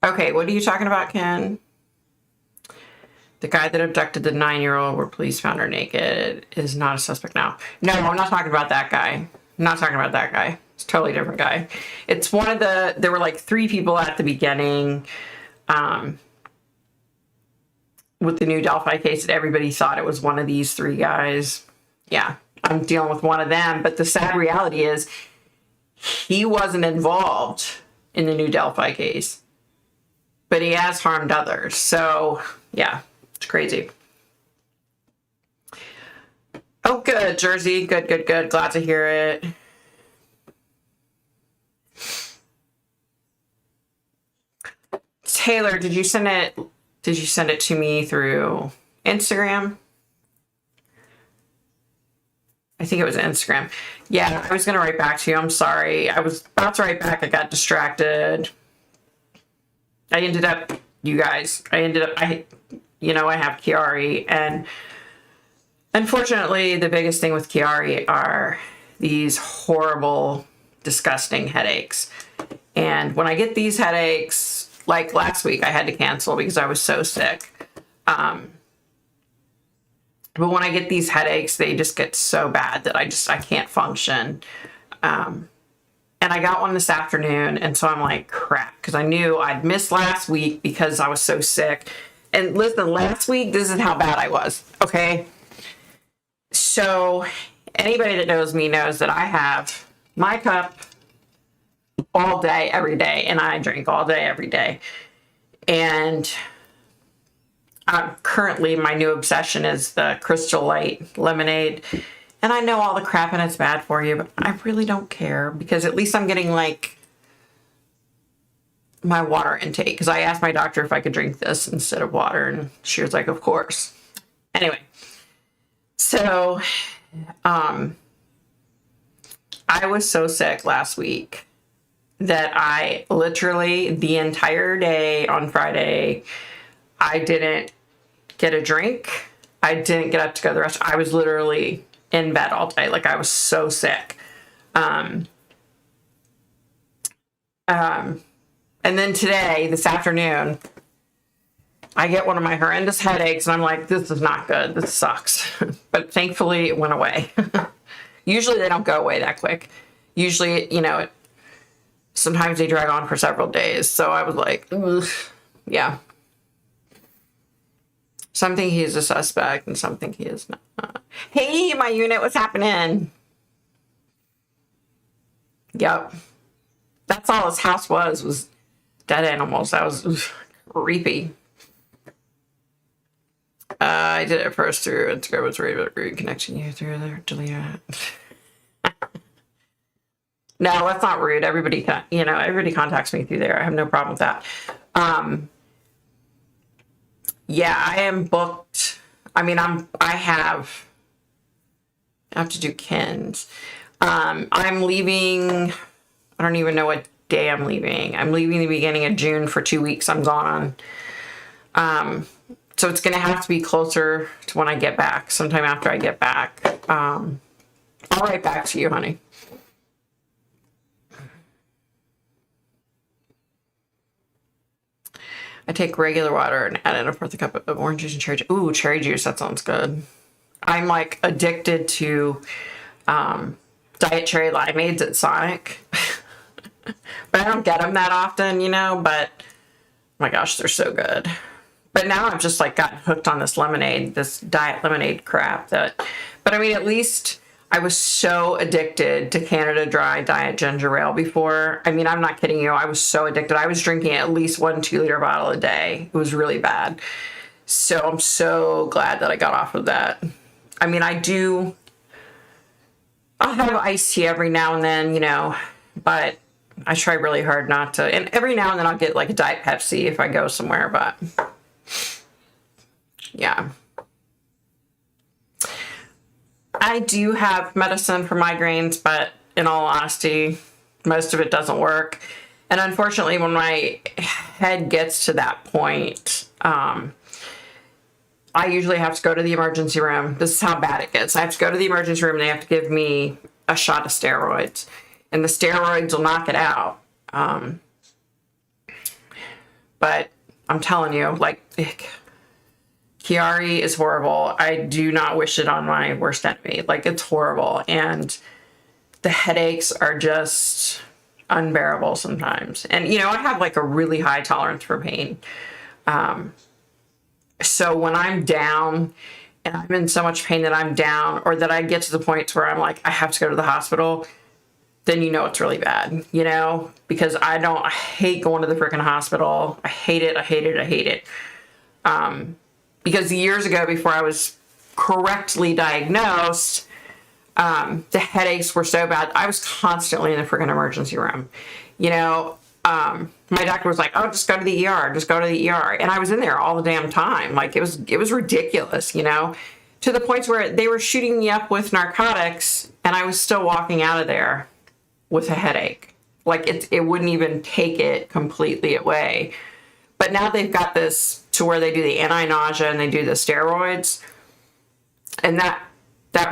Okay, what are you talking about, Ken? The guy that abducted the 9-year-old where police found her naked is not a suspect now. No, I'm not talking about that guy. I'm not talking about that guy. It's a totally different guy. It's one of the, there were like 3 people at the beginning with the New Delphi case that everybody thought it was one of these 3 guys. Yeah, I'm dealing with one of them. But the sad reality is he wasn't involved in the New Delphi case, but he has harmed others. So yeah, it's crazy. Oh, good, Jersey. Good, good, good. Glad to hear it. Taylor, did you send it? Did you send it to me through Instagram? I think it was Instagram. Yeah, I was going to write back to you. I'm sorry. I was about to write back. I got distracted. I ended up, you guys, I have Chiari, and unfortunately, the biggest thing with Chiari are these horrible, disgusting headaches. And when I get these headaches, like last week, I had to cancel because I was so sick. But when I get these headaches, they just get so bad that I can't function. And I got one this afternoon, and so I'm like, crap, because I knew I'd missed last week because I was so sick. And listen, last week, this is how bad I was, okay? So anybody that knows me knows that I have my cup all day, every day, and I drink all day, every day. And currently, my new obsession is the Crystal Light lemonade. And I know all the crap and it's bad for you, but I really don't care because at least I'm getting like my water intake. Because I asked my doctor if I could drink this instead of water, and she was like, of course. Anyway, so I was so sick last week that I literally the entire day on Friday, I didn't get a drink. I didn't get up to go to the restaurant. I was literally in bed all day. Like, I was so sick. And then today, this afternoon, I get one of my horrendous headaches and I'm like, this is not good. This sucks. But thankfully it went away. Usually they don't go away that quick. Usually, sometimes they drag on for several days. So I was like, ugh. Yeah. Some think he is a suspect and some think he is not. Hey, my unit, what's happening? Yep. That's all his house was dead animals. That was creepy. I did it first through Instagram. Was reconnecting you through there. Delete it. No, that's not rude. Everybody contacts me through there. I have no problem with that. Yeah, I am booked. I mean, I have to do Ken's. I'm leaving. I don't even know what day I'm leaving. I'm leaving the beginning of June for 2 weeks. I'm gone. So it's going to have to be closer to when I get back, sometime after I get back. I'll write back to you, honey. I take regular water and add in a fourth a cup of orange juice and cherry juice. Ooh, cherry juice. That sounds good. I'm like addicted to diet cherry limeades at Sonic. But I don't get them that often, but oh my gosh, they're so good. But now I've just like gotten hooked on this lemonade, this diet lemonade crap but I mean, at least I was so addicted to Canada Dry Diet Ginger Ale before. I mean, I'm not kidding you. I was so addicted. I was drinking at least 1 2-liter bottle a day. It was really bad. So I'm so glad that I got off of that. I mean, I'll have iced tea every now and then, but I try really hard not to. And every now and then I'll get like a Diet Pepsi if I go somewhere, but yeah. I do have medicine for migraines, but in all honesty, most of it doesn't work. And unfortunately, when my head gets to that point, I usually have to go to the emergency room. This is how bad it gets. I have to go to the emergency room and they have to give me a shot of steroids. And the steroids will knock it out. But I'm telling you, like, Chiari is horrible. I do not wish it on my worst enemy. Like, it's horrible. And the headaches are just unbearable sometimes. And, I have like a really high tolerance for pain. So when I'm down and I'm in so much pain that I'm down, or that I get to the point where I'm like, I have to go to the hospital, then it's really bad, because I hate going to the freaking hospital. I hate it. I hate it. I hate it. Because years ago, before I was correctly diagnosed, the headaches were so bad. I was constantly in the freaking emergency room. My doctor was like, oh, just go to the ER, just go to the ER. And I was in there all the damn time. Like, it was ridiculous, to the point where they were shooting me up with narcotics and I was still walking out of there with a headache. Like, it wouldn't even take it completely away. But now they've got this to where they do the anti-nausea and they do the steroids. And that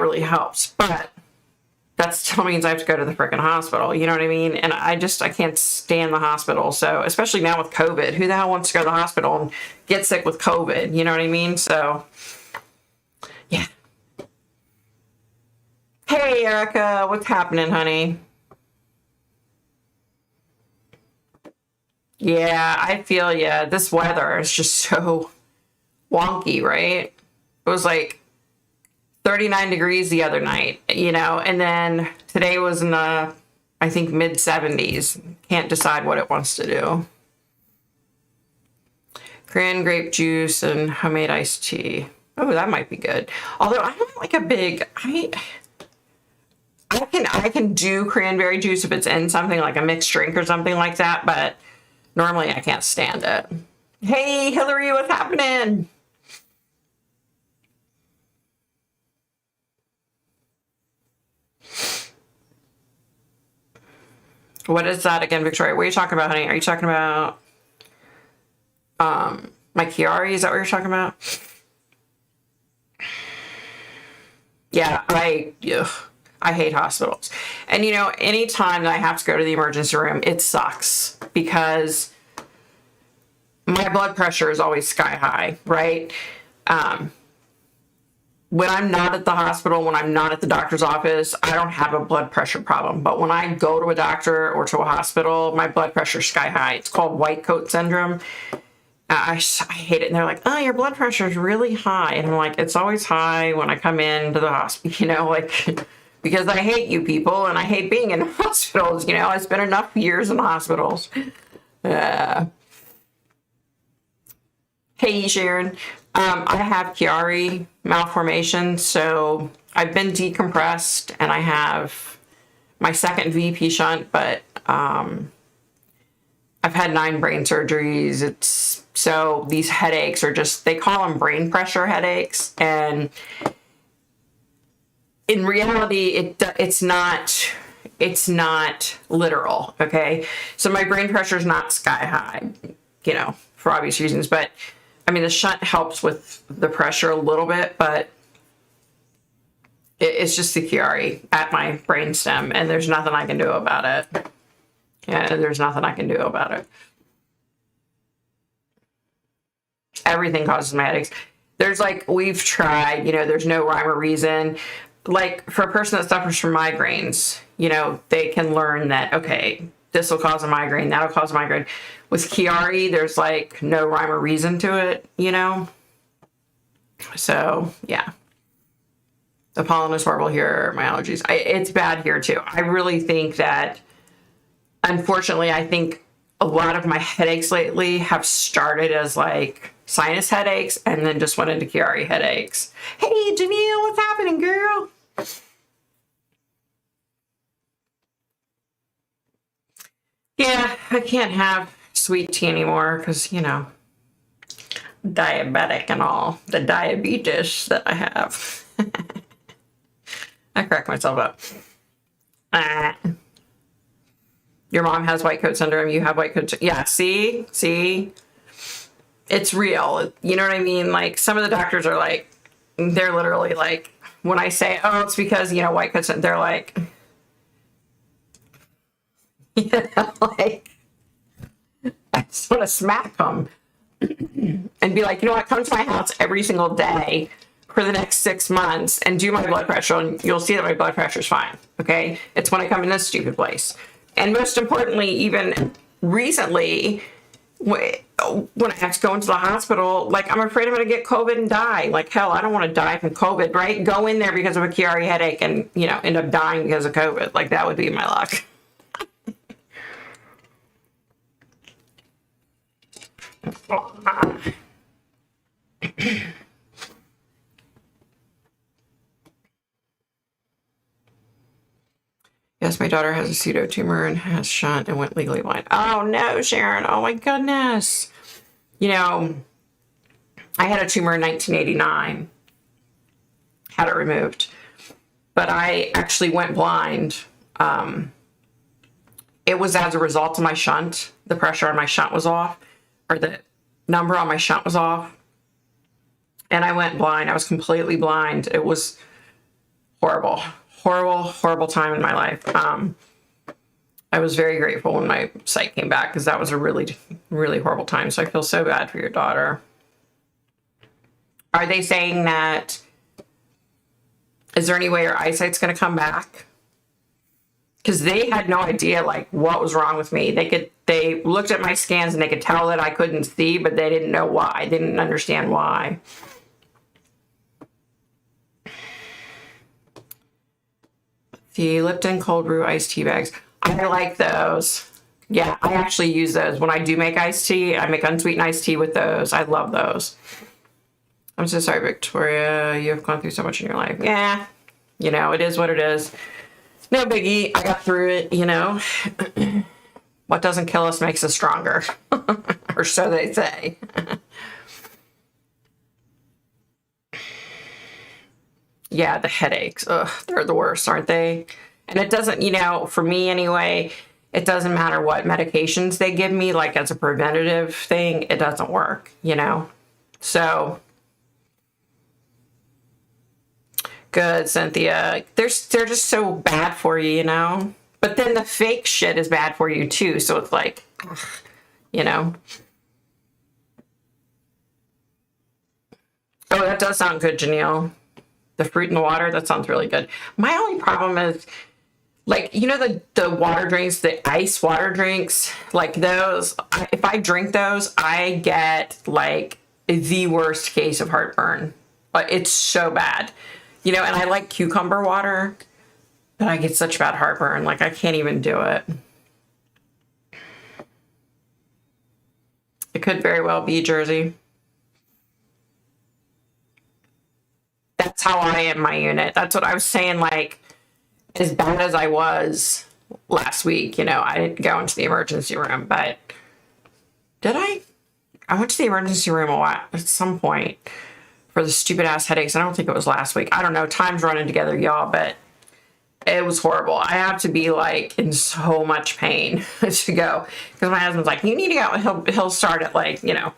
really helps. But that still means I have to go to the freaking hospital. You know what I mean? And I can't stand the hospital. So, especially now with COVID, who the hell wants to go to the hospital and get sick with COVID? You know what I mean? So, yeah. Hey, Erica, what's happening, honey? Yeah, I feel ya. This weather is just so wonky, right? It was like 39 degrees the other night, and then today was in the, I think, mid 70s. Can't decide what it wants to do. Cran grape juice and homemade iced tea. Oh, that might be good. Although I'm not like a big, I can do cranberry juice if it's in something like a mixed drink or something like that, but normally I can't stand it. Hey, Hillary, what's happening? What is that again, Victoria? What are you talking about, honey? Are you talking about my Chiari? Is that what you're talking about? Yeah, I hate hospitals. And anytime that I have to go to the emergency room, it sucks because my blood pressure is always sky high, right? When I'm not at the hospital, when I'm not at the doctor's office, I don't have a blood pressure problem. But when I go to a doctor or to a hospital, my blood pressure's sky high. It's called white coat syndrome. I hate it. And they're like, oh, your blood pressure is really high. And I'm like, it's always high when I come into the hospital, like, because I hate you people and I hate being in hospitals. I spent enough years in hospitals. Hey, Sharon. I have Chiari malformation, so I've been decompressed and I have my second VP shunt, but I've had 9 brain surgeries. So these headaches are just, they call them brain pressure headaches. And in reality, it's not literal. Okay. So my brain pressure is not sky high, for obvious reasons, but I mean, the shunt helps with the pressure a little bit, but it's just the Chiari at my brainstem, and there's nothing I can do about it. Yeah, there's nothing I can do about it. Everything causes my headaches. There's we've tried, there's no rhyme or reason. Like, for a person that suffers from migraines, they can learn that, okay, this will cause a migraine, that'll cause a migraine. With Chiari, there's no rhyme or reason to it, So, yeah. The pollen is horrible here, my allergies. It's bad here too. I really think that, unfortunately, I think a lot of my headaches lately have started as sinus headaches and then just went into Chiari headaches. Hey, Janelle, what's happening, girl? Yeah, I can't have sweet tea anymore because, diabetic and all. The diabetes that I have. I crack myself up. Your mom has white coat syndrome. You have white coat syndrome. Yeah, see? It's real. You know what I mean? Some of the doctors are they're literally when I say, oh, it's because, white coat syndrome, they're like, I just want to smack them and be like, what, come to my house every single day for the next 6 months and do my blood pressure, and you'll see that my blood pressure is fine. Okay. It's when I come in this stupid place. And most importantly, even recently, when I have to go into the hospital, I'm afraid I'm going to get COVID and die. Hell, I don't want to die from COVID, right? Go in there because of a Chiari headache and, end up dying because of COVID. That would be my luck. Yes, my daughter has a pseudo tumor and has shunt and went legally blind. Oh no, Sharon. Oh my goodness. I had a tumor in 1989. Had it removed. But I actually went blind. It was as a result of my shunt. The pressure on my shunt was off, or the number on my shunt was off. And I went blind. I was completely blind. It was horrible. Horrible time in my life. I was very grateful when my sight came back because that was a really, really horrible time. So I feel so bad for your daughter. Are they saying that, is there any way your eyesight's going to come back? Because they had no idea what was wrong with me. They looked at my scans and they could tell that I couldn't see, but they didn't know why. They didn't understand why. The Lipton cold brew iced tea bags. I like those. Yeah, I actually use those. When I do make iced tea, I make unsweetened iced tea with those. I love those. I'm so sorry, Victoria. You have gone through so much in your life. Yeah, it is what it is. No biggie. I got through it, What doesn't kill us makes us stronger. Or so they say. Yeah, the headaches. Ugh, they're the worst, aren't they? And it doesn't, for me anyway, it doesn't matter what medications they give me, as a preventative thing, it doesn't work, So, good, Cynthia. They're just so bad for you, But then the fake shit is bad for you too, so it's ugh, Oh, that does sound good, Janelle. The fruit in the water, that sounds really good. My only problem is, like, you know, the water drinks, the ice water drinks, like those, if I drink those, I get like the worst case of heartburn. Like, it's so bad. You know, and I like cucumber water, but I get such bad heartburn. Like, I can't even do it. It could very well be Jersey. That's how I am my unit. That's what I was saying. Like, as bad as I was last week, you know, I didn't go into the emergency room, but did I? I went to the emergency room a lot at some point for the stupid ass headaches. I don't think it was last week. I don't know. Time's running together, y'all, but it was horrible. I have to be like in so much pain to go because my husband's like, you need to go. He'll start at like, you know,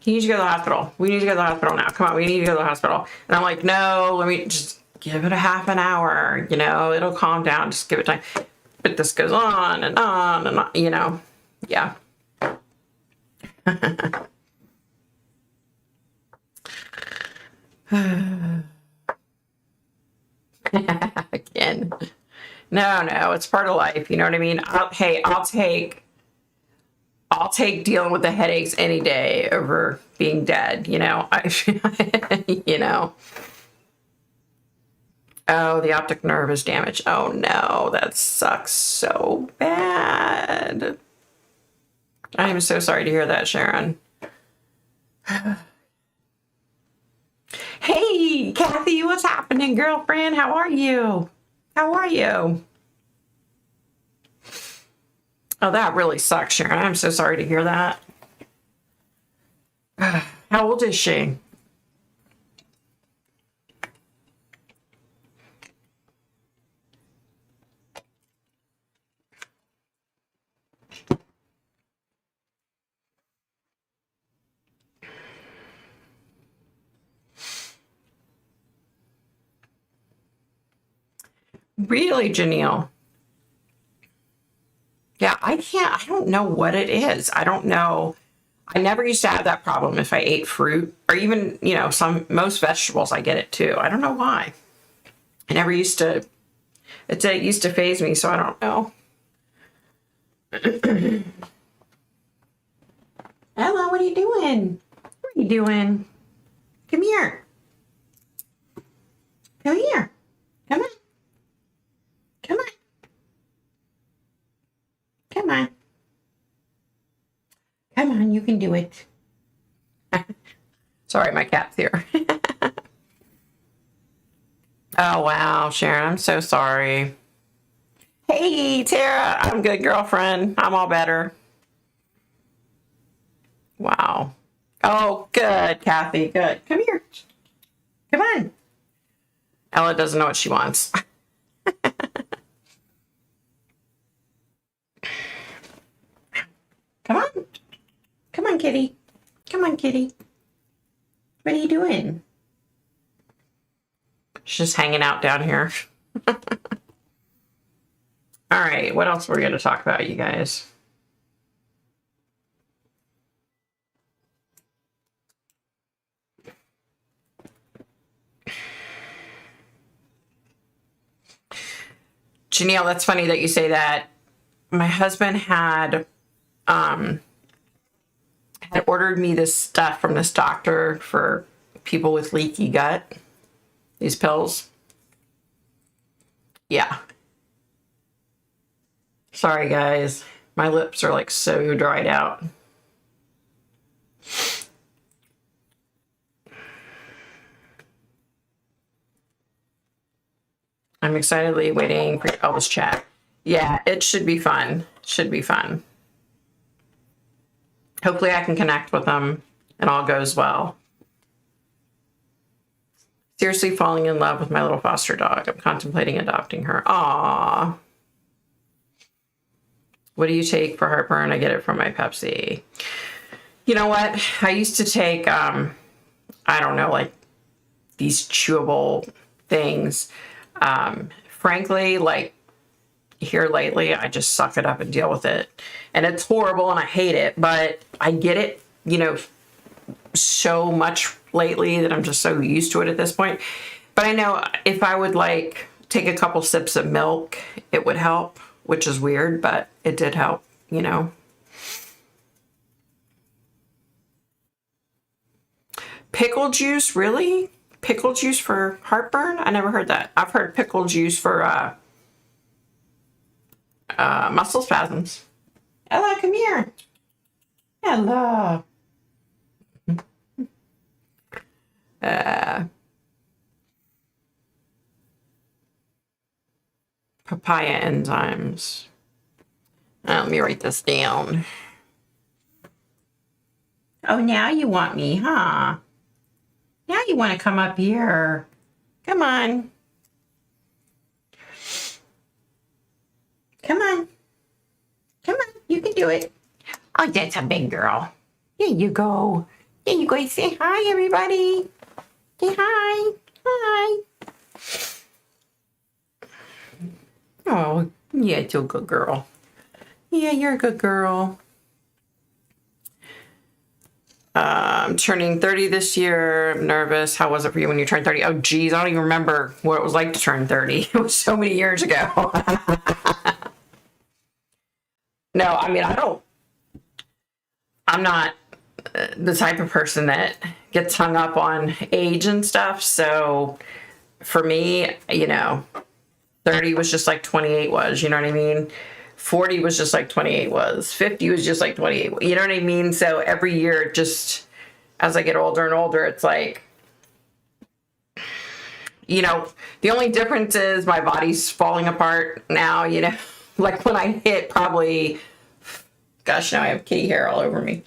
you need to go to the hospital. We need to go to the hospital now. Come on, we need to go to the hospital. And I'm like, no, let me just give it a half an hour. You know, it'll calm down. Just give it time. But this goes on and on and on, you know. Yeah. Again. No, it's part of life. You know what I mean? I'll take dealing with the headaches any day over being dead, you know. You know. Oh, the optic nerve is damaged. Oh no, that sucks so bad. I am so sorry to hear that, Sharon. Hey, Kathy, what's happening, girlfriend? How are you? How are you? Oh, that really sucks, Sharon. I'm so sorry to hear that. How old is she? Really, Janelle? Yeah, I don't know what it is. I don't know. I never used to have that problem if I ate fruit or even, you know, most vegetables, I get it too. I don't know why. I never used to, it used to phase me, so I don't know. Ella, what are you doing? What are you doing? Come here. Come here. Come on. Come on. Come on. Come on, you can do it. Sorry, my cat's here. Oh, wow, Sharon, I'm so sorry. Hey, Tara, I'm good, girlfriend. I'm all better. Wow. Oh, good, Kathy, good. Come here. Come on. Ella doesn't know what she wants. Come on. Come on, kitty. Come on, kitty. What are you doing? She's just hanging out down here. All right, what else we're going to talk about, you guys? Janelle, that's funny that you say that. My husband had ordered me this stuff from this doctor for people with leaky gut. These pills. Yeah. Sorry, guys. My lips are like so dried out. I'm excitedly waiting for Elvis chat. Yeah, it should be fun. Should be fun. Hopefully I can connect with them and all goes well. Seriously falling in love with my little foster dog. I'm contemplating adopting her. Aww. What do you take for heartburn? I get it from my Pepsi. You know what? I used to take, I don't know, like these chewable things. Frankly, like here lately, I just suck it up and deal with it. And it's horrible and I hate it, but I get it, you know, so much lately that I'm just so used to it at this point. But I know if I would like take a couple sips of milk, it would help, which is weird, but it did help, you know. Pickle juice, really? Pickle juice for heartburn? I never heard that. I've heard pickle juice for muscle spasms. Ella, come here. Ella. Papaya enzymes. Let me write this down. Oh, now you want me, huh? Now you want to come up here. Come on. Come on. Come on. You can do it. Oh, that's a big girl. There you go. There you go. Say hi, everybody. Say hi. Hi. Oh, yeah, you're a good girl. Yeah, you're a good girl. I'm turning 30 this year. I'm nervous. How was it for you when you turned 30? Oh, geez, I don't even remember what it was like to turn 30. It was so many years ago. No, I mean, I'm not the type of person that gets hung up on age and stuff. So for me, you know, 30 was just like 28 was, you know what I mean? 40 was just like 28 was. 50 was just like 28. You know what I mean? So every year, just as I get older and older, it's like, you know, the only difference is my body's falling apart now, you know, like when I hit probably, gosh, now I have kitty hair all over me.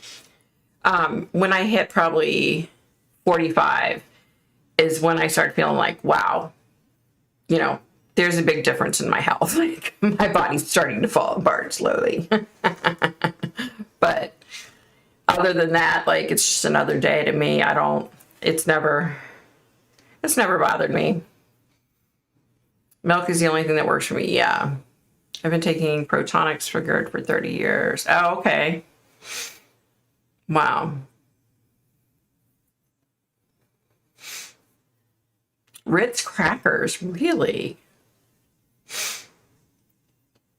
When I hit probably 45 is when I start feeling like, wow, you know, there's a big difference in my health. Like my body's starting to fall apart slowly. But other than that, like it's just another day to me. It's never bothered me. Milk is the only thing that works for me. Yeah. I've been taking Protonics for GERD for 30 years. Oh, okay. Wow. Ritz crackers, really?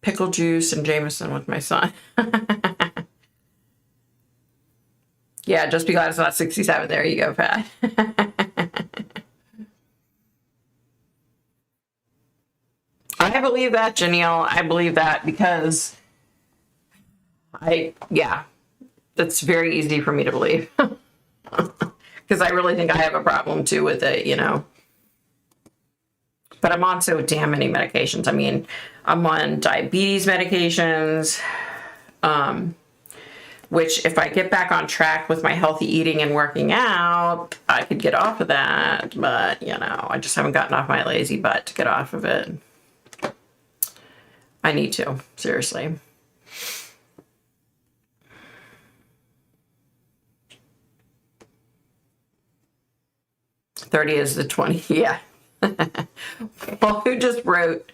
Pickle juice and Jameson with my son. Yeah, just be glad it's not 67. There you go, Pat. I believe that, Janelle. I believe that because that's very easy for me to believe. Because I really think I have a problem too with it, you know. But I'm on so damn many medications. I mean, I'm on diabetes medications, which if I get back on track with my healthy eating and working out, I could get off of that. But, you know, I just haven't gotten off my lazy butt to get off of it. I need to, seriously. $30 is the 20, yeah. Well, who just wrote,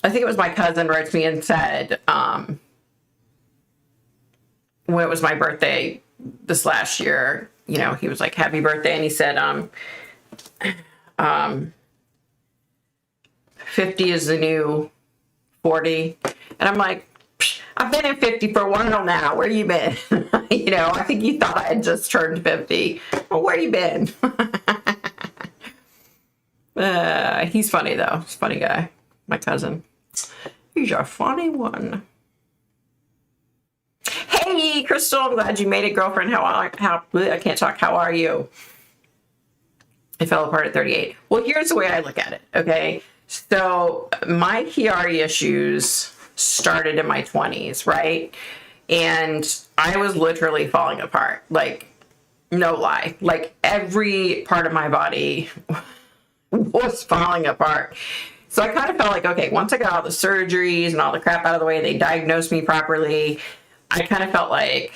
I think it was my cousin wrote to me and said, when it was my birthday this last year, you know, he was like, happy birthday. And he said, 50 is the new 40. And I'm like, I've been at 50 for a while now. Where you been? You know, I think he thought I had just turned 50. Well, where you been? He's funny though. He's a funny guy. My cousin. He's a funny one. Hey, Crystal, I'm glad you made it, girlfriend. I can't talk. How are you? I fell apart at 38. Well, here's the way I look at it, okay? So my Chiari issues started in my 20s, right? And I was literally falling apart. Like, no lie. Like, every part of my body was falling apart. So I kind of felt like, okay, once I got all the surgeries and all the crap out of the way, they diagnosed me properly, I kind of felt like,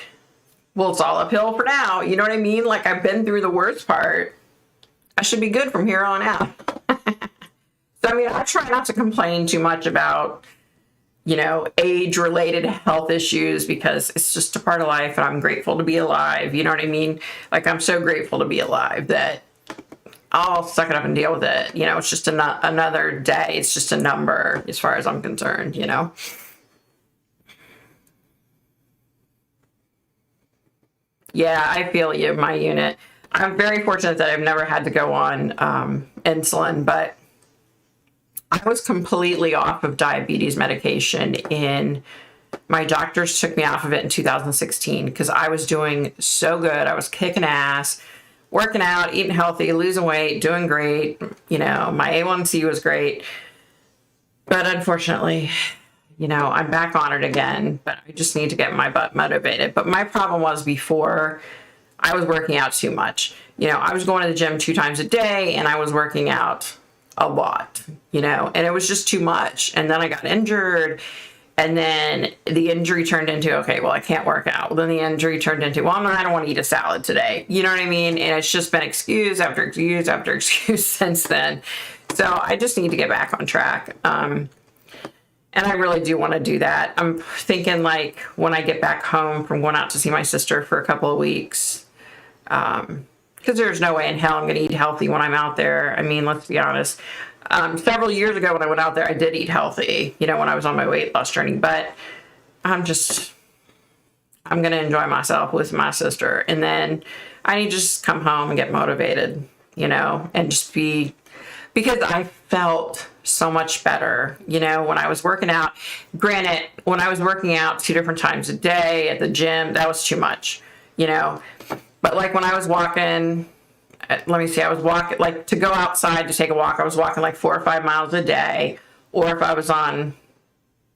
well, it's all uphill for now. You know what I mean? Like, I've been through the worst part. I should be good from here on out. So, I mean, I try not to complain too much about, age-related health issues, because it's just a part of life, and I'm grateful to be alive. You know what I mean? Like, I'm so grateful to be alive that I'll suck it up and deal with it. It's just another day. It's just a number as far as I'm concerned, Yeah, I feel you, my unit. I'm very fortunate that I've never had to go on insulin, but I was completely off of diabetes medication my doctors took me off of it in 2016 because I was doing so good. I was kicking ass, working out, eating healthy, losing weight, doing great. My A1C was great. But unfortunately, I'm back on it again, but I just need to get my butt motivated. But my problem was before I was working out too much. I was going to the gym 2 times a day and I was working out a lot, and it was just too much. And then I got injured, and then the injury turned into, okay, well, I can't work out. Well, then the injury turned into, well, no, I don't want to eat a salad today. You know what I mean? And it's just been excuse after excuse after excuse since then. So I just need to get back on track. And I really do want to do that. I'm thinking, like, when I get back home from going out to see my sister for a couple of weeks, because there's no way in hell I'm going to eat healthy when I'm out there. I mean, let's be honest. Several years ago when I went out there, I did eat healthy, when I was on my weight loss journey. But I'm going to enjoy myself with my sister. And then I need to just come home and get motivated, and just because I felt so much better, when I was working out. Granted, when I was working out 2 different times a day at the gym, that was too much, But like when I was walking, I was walking, like, to go outside to take a walk, I was walking like 4 or 5 miles a day. Or if I was on,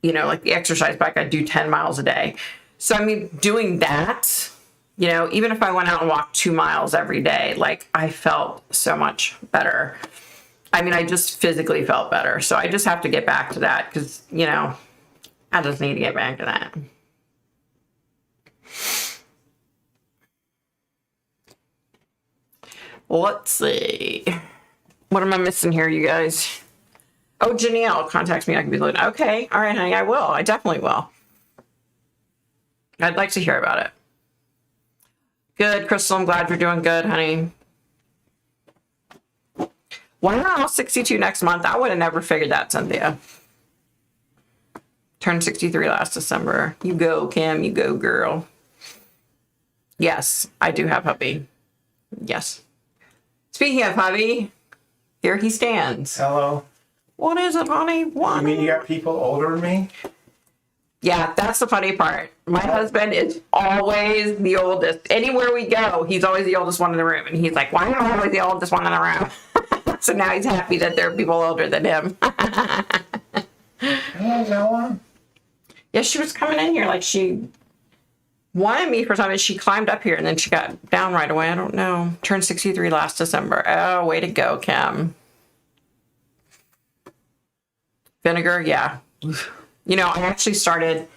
like the exercise bike, I'd do 10 miles a day. So, I mean, doing that, even if I went out and walked 2 miles every day, like, I felt so much better. I mean, I just physically felt better. So I just have to get back to that because, I just need to get back to that. Let's see. What am I missing here, you guys? Oh, Janelle contacts me. I can be like, okay. All right, honey, I will. I definitely will. I'd like to hear about it. Good, Crystal. I'm glad you're doing good, honey. Wow, 62 next month. I would have never figured that, Cynthia. Turned 63 last December. You go, Kim. You go, girl. Yes, I do have hubby. Yes. Speaking of hubby, here he stands. Hello. What is it, honey? What? You mean you got people older than me? Yeah, that's the funny part. My husband is always the oldest. Anywhere we go, he's always the oldest one in the room. And he's like, why am I always the oldest one in the room? So now he's happy that there are people older than him. Hello, Bella. Yeah, she was coming in here like she wanted me for something. She climbed up here and then she got down right away. I don't know. Turned 63 last December. Oh, way to go, Kim. Vinegar, yeah. I actually started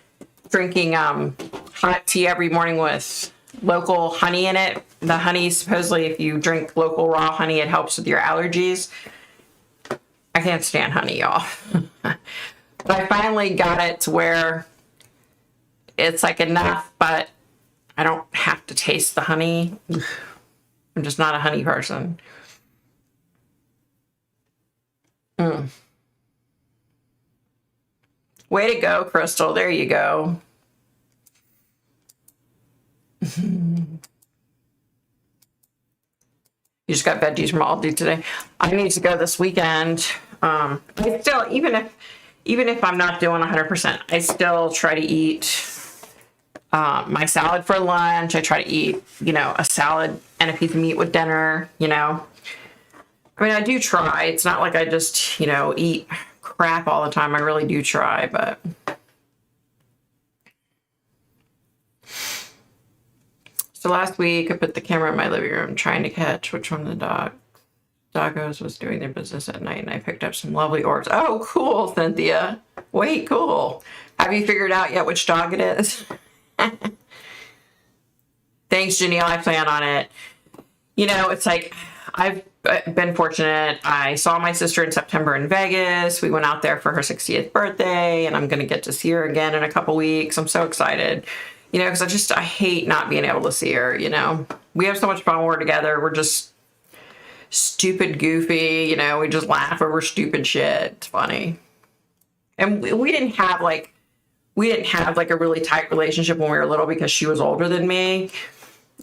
drinking hot tea every morning with local honey in it. The honey, supposedly, if you drink local raw honey, it helps with your allergies. I can't stand honey, y'all. But I finally got it to where it's like enough, but I don't have to taste the honey. I'm just not a honey person. Way to go, Crystal. There you go. You just got veggies from Aldi today. I need to go this weekend. I still, even if I'm not doing 100%, I still try to eat my salad for lunch. I try to eat, a salad and a piece of meat with dinner, I mean, I do try. It's not like I just, eat crap all the time. I really do try, but so last week I put the camera in my living room trying to catch which one of the doggos was doing their business at night, and I picked up some lovely orbs. Oh, cool, Cynthia. Wait, cool. Have you figured out yet which dog it is? Thanks, Janelle. I plan on it. It's like I've been fortunate. I saw my sister in September in Vegas. We went out there for her 60th birthday, and I'm going to get to see her again in a couple weeks. I'm so excited, you know, because I hate not being able to see her, you know. We have so much fun when we're together. We're just stupid, goofy, you know, we just laugh over stupid shit. It's funny. And we didn't have like a really tight relationship when we were little because she was older than me,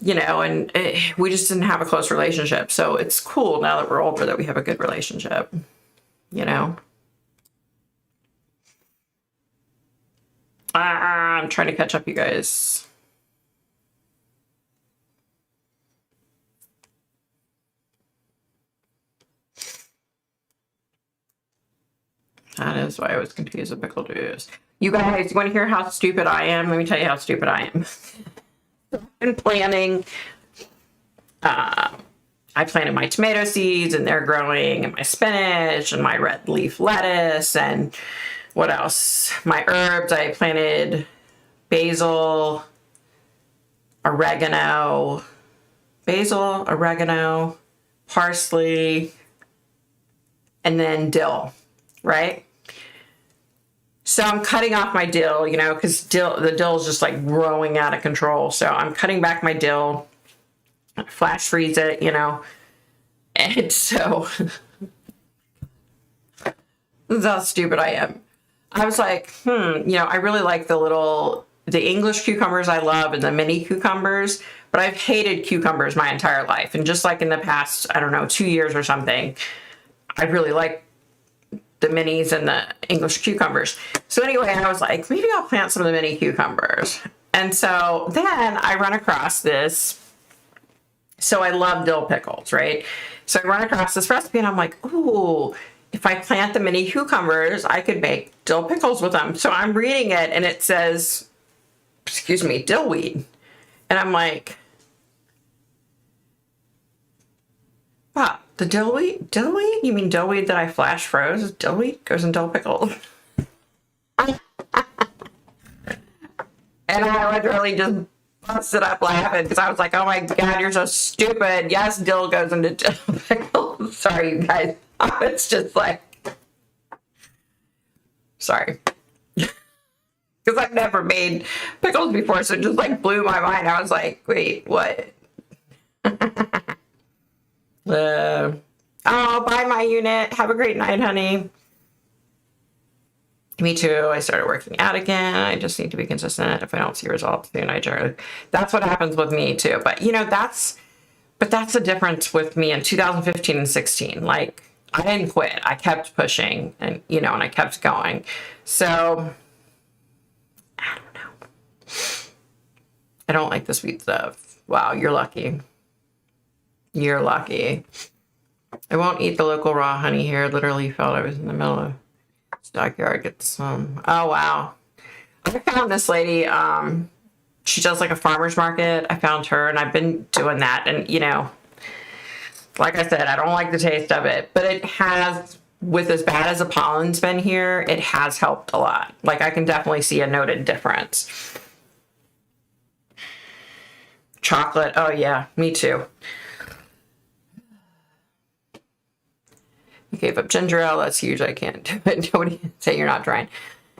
you know, and we just didn't have a close relationship. So it's cool now that we're older that we have a good relationship, you know. I'm trying to catch up, you guys. That is why I was confused with pickle juice. You guys, you want to hear how stupid I am? Let me tell you how stupid I am. I've been planting. I planted my tomato seeds, and they're growing, and my spinach, and my red leaf lettuce, and what else? My herbs. I planted basil, oregano, parsley, and then dill. Right? So I'm cutting off my dill, you know, because the dill is just like growing out of control. So I'm cutting back my dill, flash freeze it, you know. And so this is how stupid I am. I was like, you know, I really like the English cucumbers I love and the mini cucumbers, but I've hated cucumbers my entire life. And just like in the past, I don't know, 2 years or something, I really like the minis and the English cucumbers. So anyway, I was like, maybe I'll plant some of the mini cucumbers. And so then I run across this. So I love dill pickles, right? So I run across this recipe and I'm like, ooh, if I plant the mini cucumbers, I could make dill pickles with them. So I'm reading it and it says, excuse me, dillweed. And I'm like, wow. The dillweed? Dillweed? You mean dillweed that I flash froze? Dillweed goes in dill pickles. And I literally just busted up laughing because I was like, oh my God, you're so stupid. Yes, dill goes into dill pickles. Sorry, you guys. It's just like, sorry. Because I've never made pickles before, so it just like blew my mind. I was like, wait, what? Oh, bye, my unit. Have a great night, honey. Me too. I started working out again. I just need to be consistent. If I don't see results soon, I generally. That's what happens with me too. But you know, that's the difference with me in 2015 and 16. Like, I didn't quit. I kept pushing, and you know, and I kept going. So I don't know. I don't like the sweet stuff. Wow, you're lucky. You're lucky. I won't eat the local raw honey here. Literally felt I was in the middle of stockyard. Get some. Oh, wow. I found this lady. She does like a farmer's market. I found her and I've been doing that. And, you know, like I said, I don't like the taste of it. But it has, with as bad as the pollen's been here, it has helped a lot. Like, I can definitely see a noted difference. Chocolate. Oh, yeah. Me too. I gave up ginger ale. That's huge. I can't do it. Nobody say you're not trying.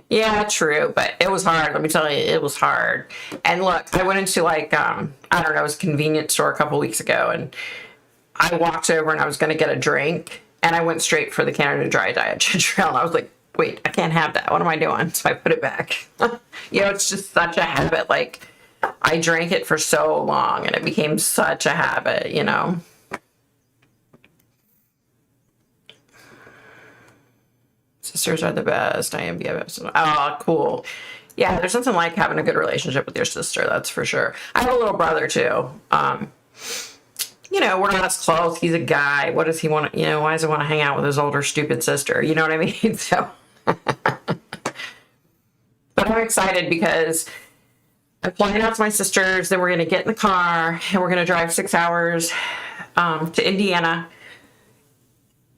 Yeah, true. But it was hard. Let me tell you, it was hard. And look, I went into like, I don't know, it was a convenience store a couple weeks ago. And I walked over and I was going to get a drink. And I went straight for the Canada Dry Diet ginger ale. And I was like, wait, I can't have that. What am I doing? So I put it back. You know, it's just such a habit. Like, I drank it for so long and it became such a habit, you know. Sisters are the best. I am BFFs. Oh, cool. Yeah, there's nothing like having a good relationship with your sister. That's for sure. I have a little brother too. You know, we're not as close. He's a guy. What does he want to, you know, why does he want to hang out with his older stupid sister? You know what I mean? So, but I'm excited because I'm flying out to my sister's. Then we're going to get in the car and we're going to drive 6 hours to Indiana.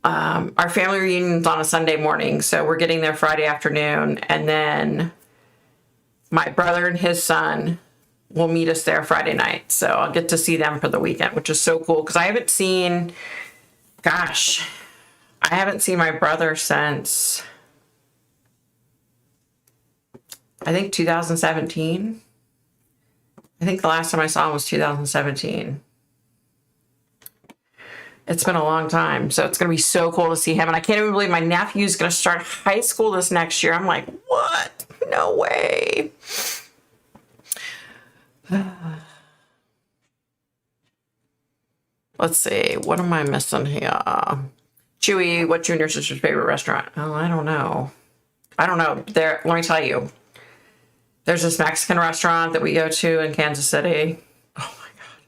Our family reunion's on a Sunday morning, so we're getting there Friday afternoon, and then my brother and his son will meet us there Friday night. So I'll get to see them for the weekend, which is so cool because I haven't seen gosh, I haven't seen my brother since, I think 2017. I think the last time I saw him was 2017. It's been a long time. So it's going to be so cool to see him. And I can't even believe my nephew's going to start high school this next year. I'm like, what? No way. Let's see. What am I missing here? Chewy, what's you and your sister's favorite restaurant? Oh, I don't know. There, let me tell you. There's this Mexican restaurant that we go to in Kansas City. Oh my God.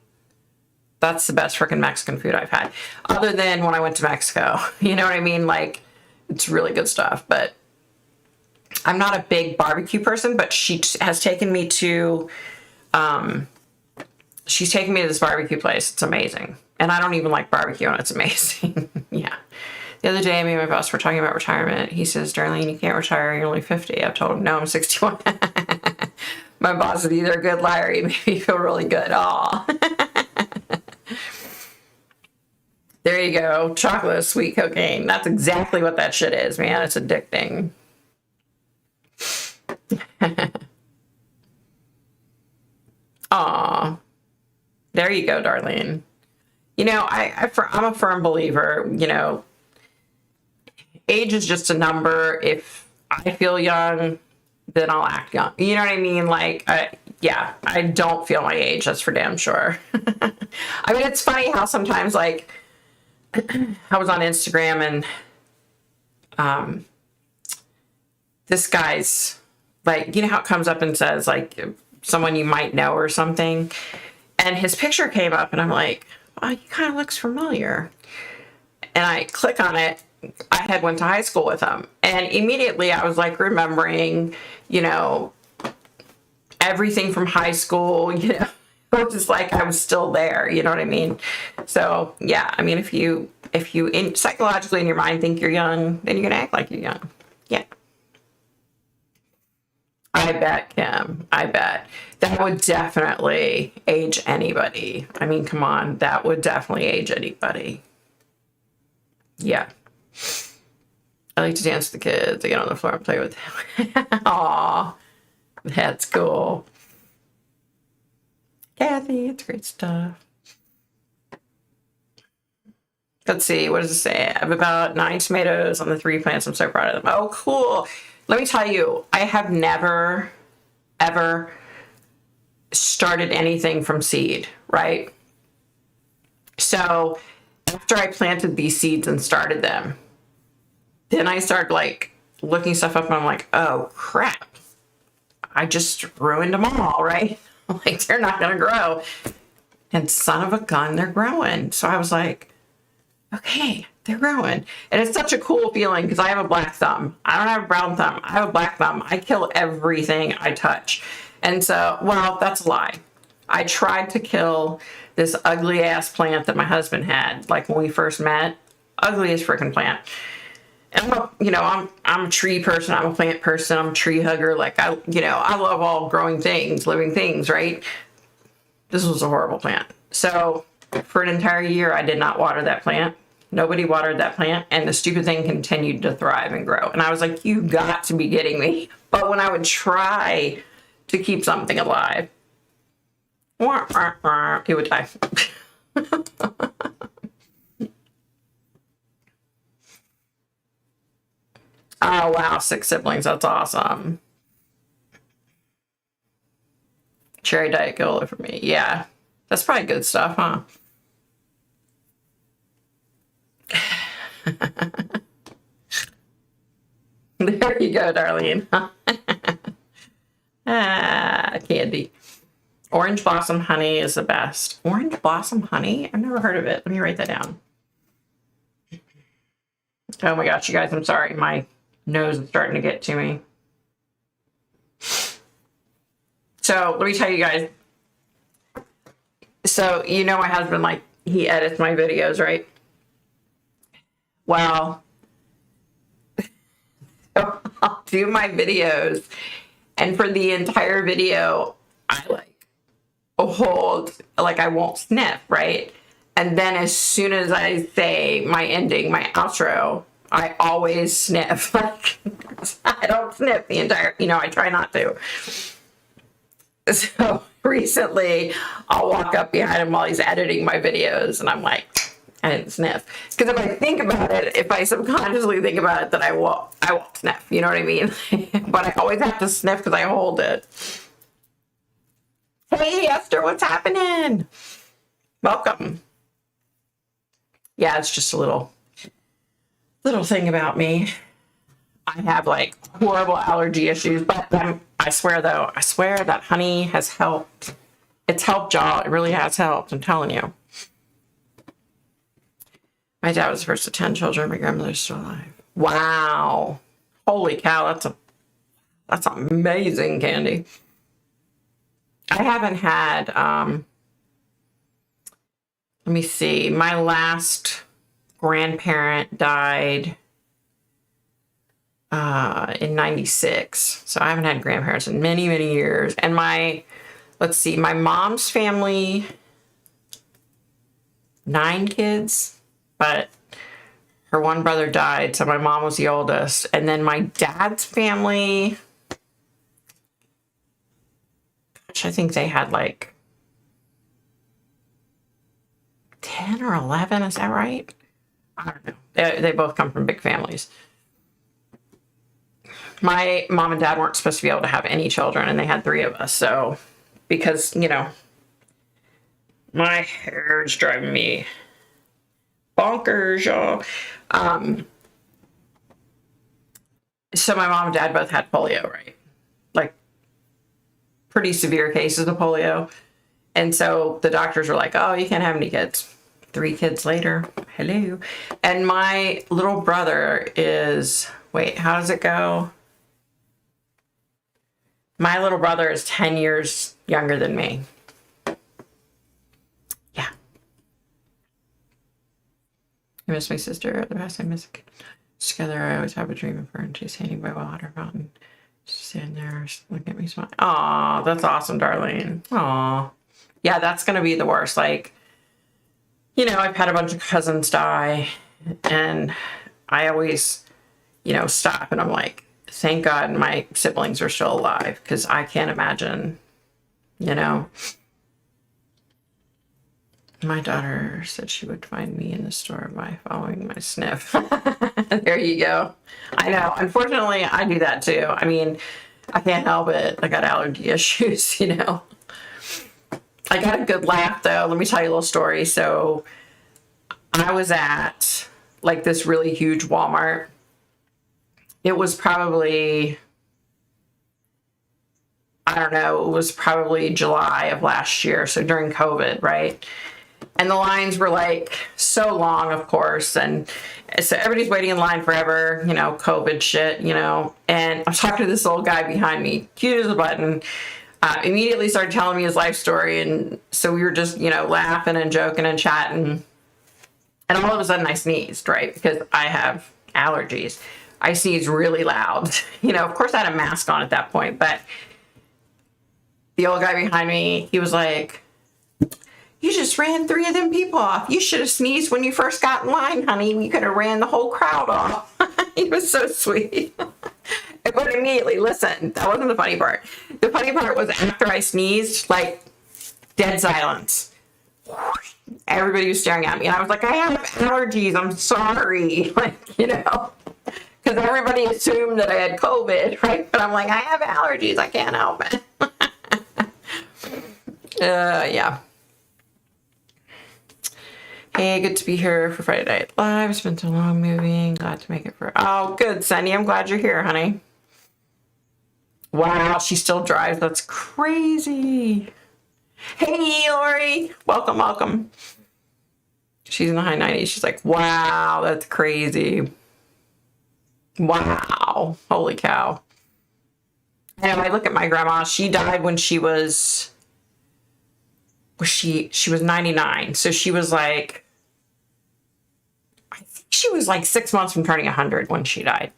That's the best freaking Mexican food I've had. Other than when I went to Mexico. You know what I mean? Like, it's really good stuff. But I'm not a big barbecue person, but she has taken me to, she's taken me to this barbecue place. It's amazing. And I don't even like barbecue, and it's amazing. Yeah. The other day, me and my boss were talking about retirement. He says, Darlene, you can't retire. You're only 50. I've told him, no, I'm 61. My boss is either a good liar or he made me feel really good. Aw. There you go. Chocolate, sweet cocaine. That's exactly what that shit is, man. It's addicting. Aw. There you go, Darlene. You know, I'm a firm believer, you know, age is just a number. If I feel young, then I'll act young. You know what I mean? Like, yeah, I don't feel my age. That's for damn sure. I mean, it's funny how sometimes, like, I was on Instagram and this guy's, like, you know how it comes up and says, like, someone you might know or something? And his picture came up and I'm like, oh, he kind of looks familiar. And I click on it. I had went to high school with him. And immediately I was like remembering, you know, everything from high school, you know, it was just like I was still there, you know what I mean? So yeah, I mean, if you psychologically in your mind think you're young, then you're gonna act like you're young. Yeah. I bet, Kim. I bet. That would definitely age anybody. I mean, come on. That would definitely age anybody. Yeah. I like to dance with the kids. I get on the floor and play with them. Aw. That's cool. Kathy, it's great stuff. Let's see. What does it say? I have about 9 tomatoes on the 3 plants. I'm so proud of them. Oh, cool. Let me tell you, I have never, ever started anything from seed, right? So after I planted these seeds and started them, then I started like looking stuff up and I'm like, oh crap, I just ruined them all, right? Like they're not going to grow. And son of a gun, they're growing. So I was like, okay, they're growing. And it's such a cool feeling because I have a black thumb. I don't have a brown thumb. I have a black thumb. I kill everything I touch. And so, well, that's a lie. I tried to kill this ugly ass plant that my husband had, like when we first met. Ugliest freaking plant. And I'm a tree person. I'm a plant person. I'm a tree hugger. Like I love all growing things, living things, right? This was a horrible plant. So for an entire year, I did not water that plant. Nobody watered that plant, and the stupid thing continued to thrive and grow. And I was like, you got to be kidding me. But when I would try to keep something alive, it would die. Oh, wow, 6 siblings. That's awesome. Cherry Diet Cola for me. Yeah, that's probably good stuff, huh? There you go, Darlene. Candy. Orange Blossom Honey is the best. Orange Blossom Honey? I've never heard of it. Let me write that down. Oh my gosh, you guys, I'm sorry. My nose is starting to get to me. So let me tell you guys. So, you know, my husband, like, he edits my videos, right? Well, I'll do my videos, and for the entire video, I like hold, like I won't sniff, right? And then as soon as I say my ending, my outro, I always sniff. Like, I don't sniff the entire, I try not to. So recently, I'll walk up behind him while he's editing my videos, and I'm like, I didn't sniff. Because if I think about it, if I subconsciously think about it, then I won't sniff. You know what I mean? But I always have to sniff because I hold it. Hey, Esther, what's happening? Welcome. Yeah, it's just a little thing about me. I have like horrible allergy issues, but I swear that honey has helped. It's helped, y'all. It really has helped. I'm telling you. My dad was the first of 10 children. My grandmother's still alive. Wow. Holy cow. That's amazing, Candy. I haven't had, let me see. My last grandparent died in 96. So I haven't had grandparents in many, many years. And my mom's family, 9 kids, but her one brother died. So my mom was the oldest. And then my dad's family, gosh, I think they had like 10 or 11. Is that right? I don't know. They both come from big families. My mom and dad weren't supposed to be able to have any children, and they had 3 of us. So, because, my hair is driving me bonkers, y'all. So my mom and dad both had polio, right? Like, pretty severe cases of polio. And so the doctors were like, oh, you can't have any kids. 3 kids later, hello. And my little brother is, wait, how does it go? My little brother is 10 years younger than me. Yeah. I miss my sister. The best I miss together. I always have a dream of her, and she's standing by a water fountain. She's standing there, looking at me, smiling. Aw, that's awesome, Darlene. Aw. Yeah, that's going to be the worst. Like, I've had a bunch of cousins die, and I always, stop, and I'm like, thank God my siblings are still alive, because I can't imagine, My daughter said she would find me in the store by following my sniff. There you go. I know. Unfortunately, I do that too. I mean, I can't help it. I got allergy issues, I got a good laugh, though. Let me tell you a little story. So I was at like this really huge Walmart. It was probably, I don't know, it was probably July of last year. So during COVID, right? And the lines were like so long, of course. And so everybody's waiting in line forever, COVID shit, And I was talking to this old guy behind me, cute as a button. Immediately started telling me his life story. And so we were just, laughing and joking and chatting. And all of a sudden I sneezed, right? Because I have allergies. I sneezed really loud. Of course I had a mask on at that point. But the old guy behind me, he was like, you just ran 3 of them people off. You should have sneezed when you first got in line, honey. You could have ran the whole crowd off. He was so sweet. But immediately, listen, that wasn't the funny part. The funny part was after I sneezed, like, dead silence. Everybody was staring at me. And I was like, I have allergies. I'm sorry. Because everybody assumed that I had COVID, right? But I'm like, I have allergies. I can't help it. Yeah. Hey, good to be here for Friday Night Live. It's been so long moving. Glad to make it for... Oh, good, Sandy. I'm glad you're here, honey. Wow, she still drives. That's crazy. Hey, Lori. Welcome, welcome. She's in the high 90s. She's like, wow, that's crazy. Wow. Holy cow. And I look at my grandma. She died when she was... She was 99. So she was like... I think she was like 6 months from turning 100 when she died.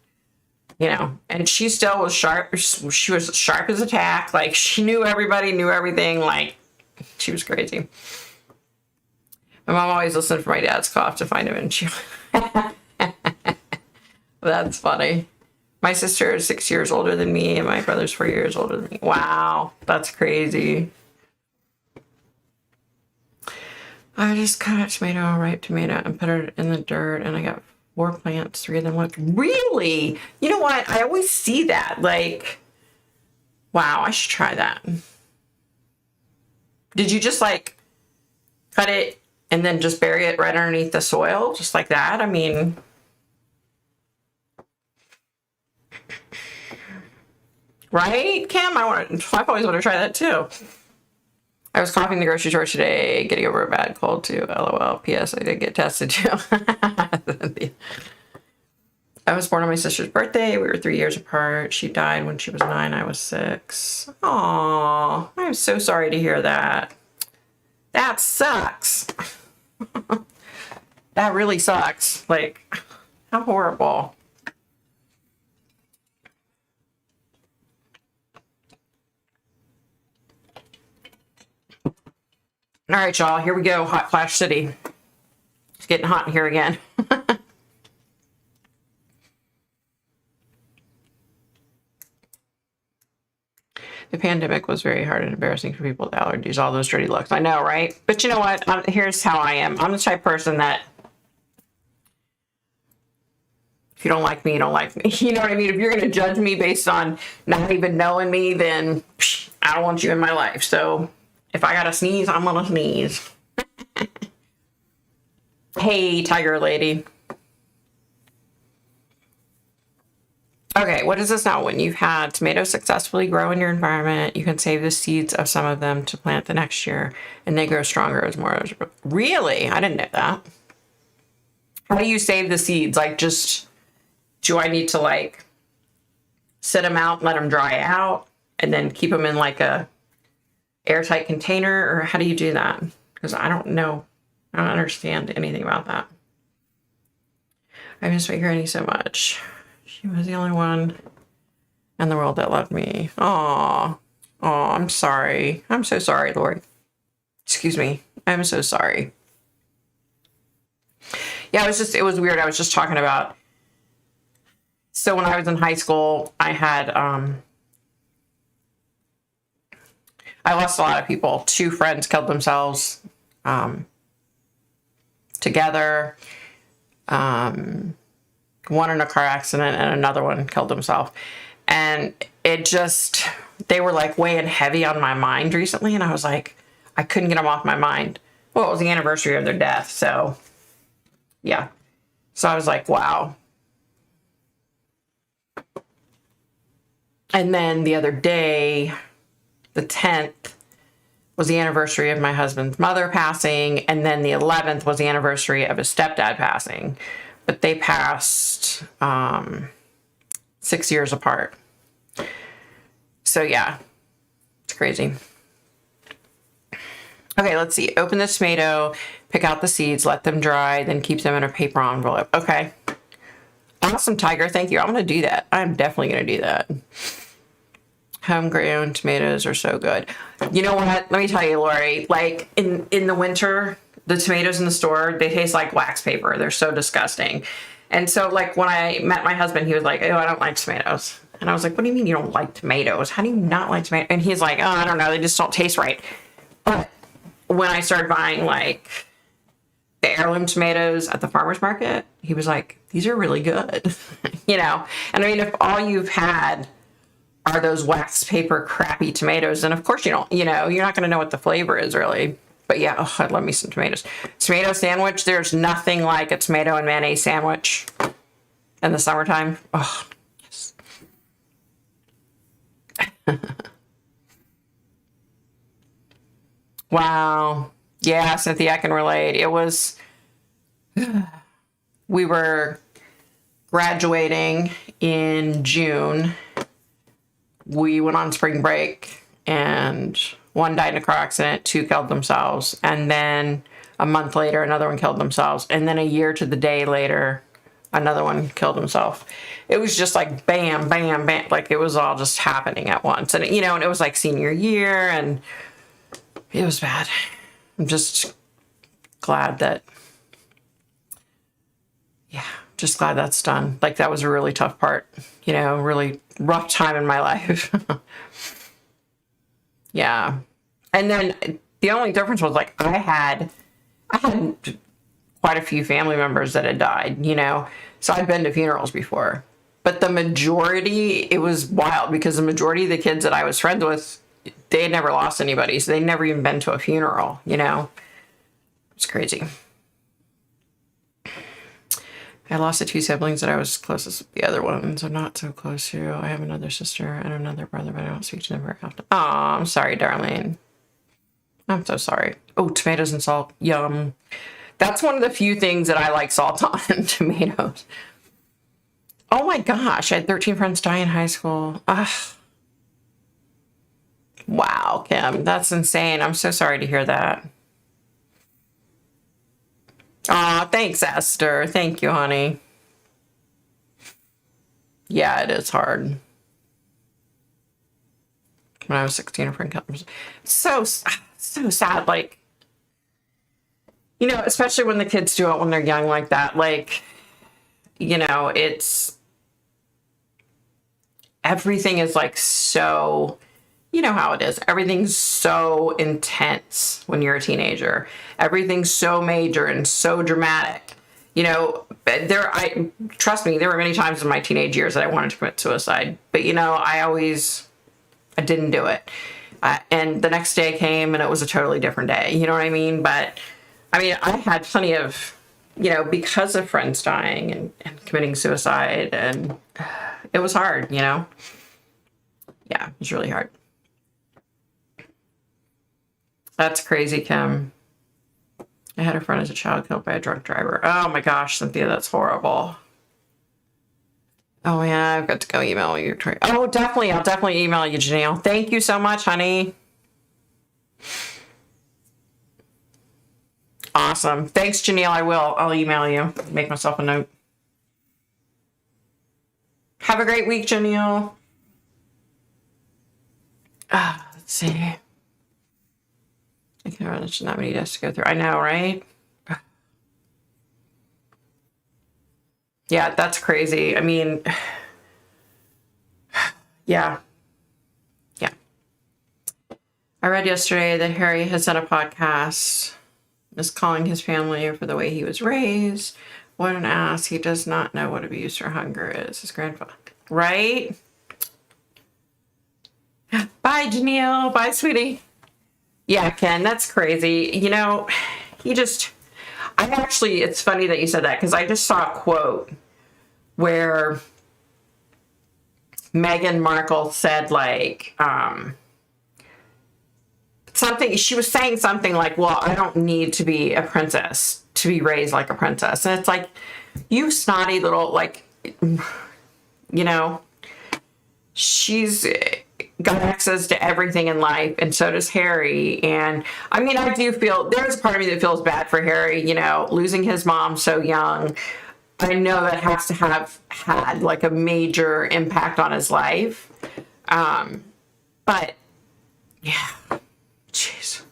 And she still was sharp. She was sharp as a tack. Like, she knew everybody, knew everything. Like, she was crazy. My mom always listened for my dad's cough to find him in she. That's funny. My sister is 6 years older than me, and my brother's 4 years older than me. Wow, that's crazy. I just cut a tomato, ripe tomato, and put it in the dirt, and I got 4 plants. 3 of them looked really. You know what? I always see that. Like, wow, I should try that. Did you just like cut it and then just bury it right underneath the soil, just like that? I mean. Right, Kim? I've always wanted to try that too. I was coughing in the grocery store today, getting over a bad cold too. LOL. P.S. I did get tested too. I was born on my sister's birthday. We were 3 years apart. She died when she was 9. I was 6. Aw, I'm so sorry to hear that. That sucks. That really sucks. Like, how horrible. All right, y'all, here we go. Hot Flash City. It's getting hot in here again. The pandemic was very hard and embarrassing for people with allergies, all those dirty looks. I know, right? But you know what? Here's how I am. I'm the type of person that if you don't like me, you don't like me. You know what I mean? If you're going to judge me based on not even knowing me, then I don't want you in my life. So if I gotta sneeze, I'm gonna sneeze. Hey, tiger lady. Okay, what is this now? When you've had tomatoes successfully grow in your environment, you can save the seeds of some of them to plant the next year, and they grow stronger as more. Really? I didn't know that. How do you save the seeds? Like, just, do I need to like sit them out, let them dry out, and then keep them in like a airtight container, or how do you do that? Because I don't know. I don't understand anything about that. I miss my granny so much. She was the only one in the world that loved me. Aw. Aw, I'm sorry. I'm so sorry, Lori. Excuse me. I'm so sorry. Yeah, it was weird. I was just talking about, so when I was in high school, I had, I lost a lot of people. 2 friends killed themselves together. One in a car accident and another one killed himself. And it just, they were like weighing heavy on my mind recently. And I was like, I couldn't get them off my mind. Well, it was the anniversary of their death. So, yeah. So I was like, wow. And then the other day, the 10th was the anniversary of my husband's mother passing, and then the 11th was the anniversary of his stepdad passing. But they passed 6 years apart. So yeah, it's crazy. Okay, let's see. Open the tomato, pick out the seeds, let them dry, then keep them in a paper envelope. Okay. Awesome, Tiger. Thank you. I'm going to do that. I'm definitely going to do that. Homegrown tomatoes are so good. You know what? Let me tell you, Lori, like in the winter, the tomatoes in the store, they taste like wax paper. They're so disgusting. And so like when I met my husband, he was like, oh, I don't like tomatoes. And I was like, what do you mean you don't like tomatoes? How do you not like tomatoes? And he's like, oh, I don't know. They just don't taste right. But when I started buying like the heirloom tomatoes at the farmer's market, he was like, these are really good. You know? And I mean, if all you've had are those wax paper crappy tomatoes, and of course you don't, you know, you're not going to know what the flavor is really. But yeah, oh, I love me some tomatoes. Tomato sandwich, there's nothing like a tomato and mayonnaise sandwich in the summertime. Oh, yes. Wow. Yeah, Cynthia, I can relate. It was, we were graduating in June. We went on spring break and 1 died in a car accident, 2 killed themselves. And then a month later, another one killed themselves. And then a year to the day later, another one killed himself. It was just like bam, bam, bam. Like it was all just happening at once. And, you know, and it was like senior year and it was bad. I'm just glad that, yeah, just glad that's done. Like, that was a really tough part, really rough time in my life. Yeah. And then the only difference was, like, I had quite a few family members that had died, so I'd been to funerals before. But the majority, it was wild because the majority of the kids that I was friends with, they had never lost anybody, so they'd never even been to a funeral, It's crazy. I lost the two siblings that I was closest with the other ones. I'm not so close to. I have another sister and another brother, but I don't speak to them very often. Oh, I'm sorry, darling. I'm so sorry. Oh, tomatoes and salt. Yum. That's one of the few things that I like salt on, tomatoes. Oh my gosh, I had 13 friends die in high school. Ugh. Wow, Kim, that's insane. I'm so sorry to hear that. Aw, thanks, Esther. Thank you, honey. Yeah, it is hard. When I was 16, a friend killed himself. So sad. Like, especially when the kids do it when they're young like that. Like, it's, everything is like so, you know how it is. Everything's so intense when you're a teenager. Everything's so major and so dramatic. Trust me, there were many times in my teenage years that I wanted to commit suicide, but I didn't do it. And the next day came and it was a totally different day. You know what I mean? But I had plenty of, because of friends dying and committing suicide, and it was hard, Yeah, it was really hard. That's crazy, Kim. I had a friend as a child killed by a drunk driver. Oh my gosh, Cynthia, that's horrible. Oh yeah, I've got to go email you. Oh, definitely. I'll definitely email you, Janelle. Thank you so much, honey. Awesome. Thanks, Janelle. I will. I'll email you. Make myself a note. Have a great week, Janelle. Let's see. I can't imagine that many days to go through. I know, right? Yeah, that's crazy. Yeah. I read yesterday that Harry has done a podcast, is calling his family for the way he was raised. What an ass. He does not know what abuse or hunger is. His grandfather. Right? Bye, Janelle. Bye, sweetie. Yeah, Ken, that's crazy. It's funny that you said that because I just saw a quote where Meghan Markle said, like, something, she was saying something like, well, I don't need to be a princess to be raised like a princess. And it's like, you snotty little, like, she's got access to everything in life, and so does Harry. And I do feel, there's a part of me that feels bad for Harry, losing his mom so young. I know that has to have had like a major impact on his life. But yeah, jeez.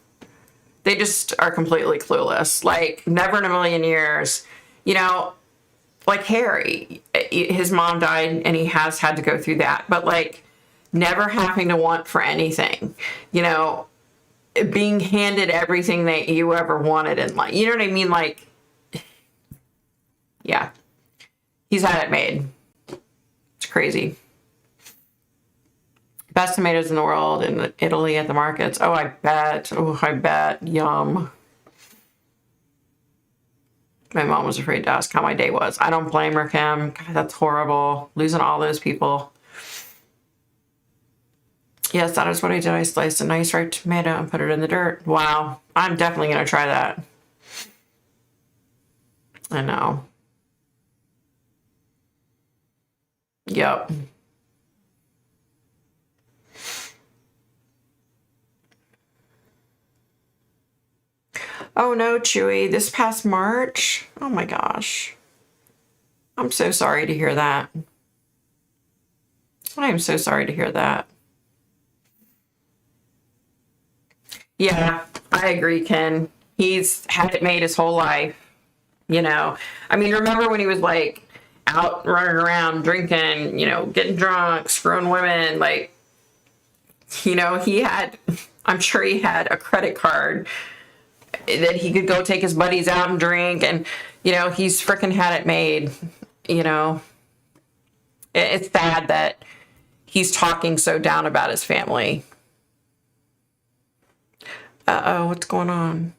They just are completely clueless. Like, never in a million years, like Harry, his mom died and he has had to go through that, but like never having to want for anything, being handed everything that you ever wanted in life. You know what I mean? Like, yeah, he's had it made. It's crazy. Best tomatoes in the world in Italy at the markets. Oh, I bet. Yum. My mom was afraid to ask how my day was. I don't blame her, Kim. God, that's horrible. Losing all those people. Yes, that is what I did. I sliced a nice ripe tomato and put it in the dirt. Wow. I'm definitely going to try that. I know. Yep. Oh no, Chewy, this past March? Oh my gosh. I'm so sorry to hear that. I am so sorry to hear that. Yeah, I agree, Ken. He's had it made his whole life, you know. I mean, remember when he was like out running around drinking, you know, getting drunk, screwing women, like, you know, he had, I'm sure he had a credit card that he could go take his buddies out and drink, and, you know, he's freaking had it made, you know. It's sad that he's talking so down about his family. Uh-oh, what's going on?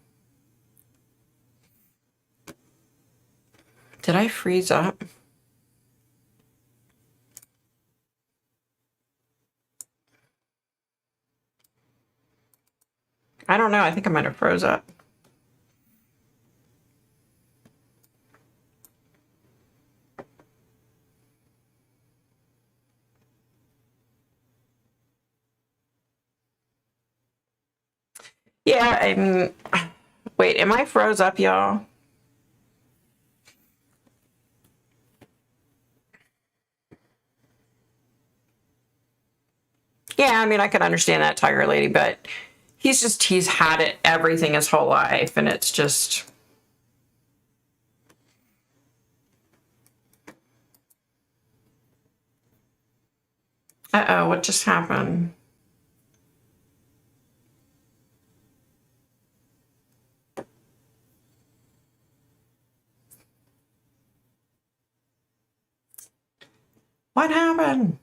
Did I freeze up? I don't know. I think I might have froze up. Yeah, I mean, wait, am I froze up, y'all? Yeah, I mean, I can understand that, Tiger Lady, but he's had it everything his whole life, and it's just. Uh-oh, what just happened? What happened?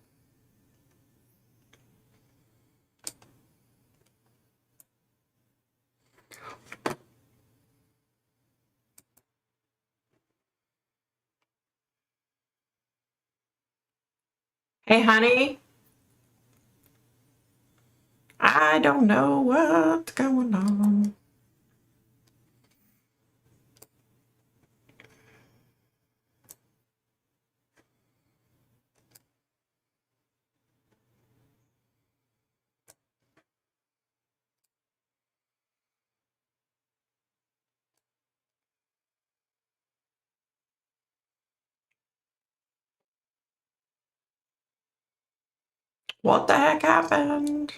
Hey, honey, I don't know what's going on. What the heck happened?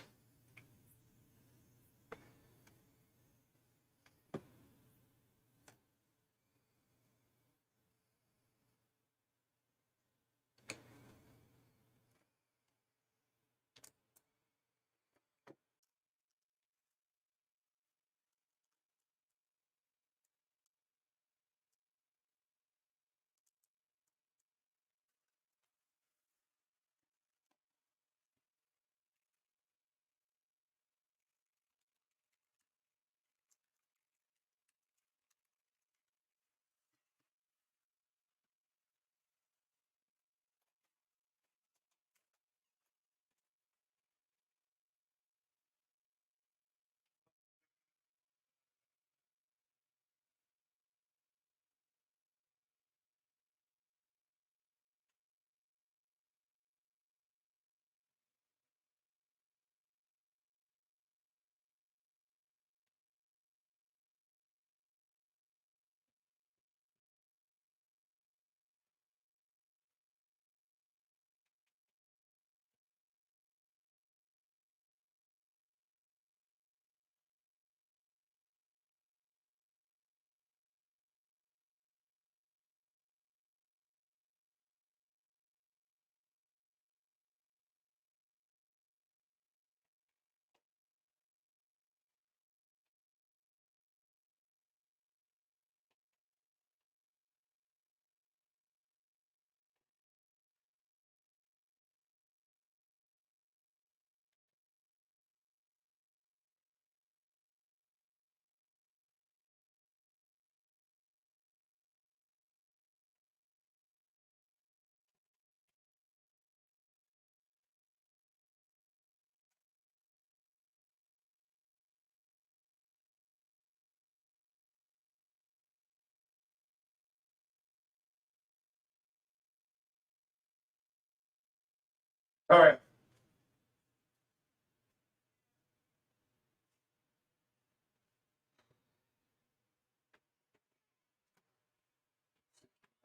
All right.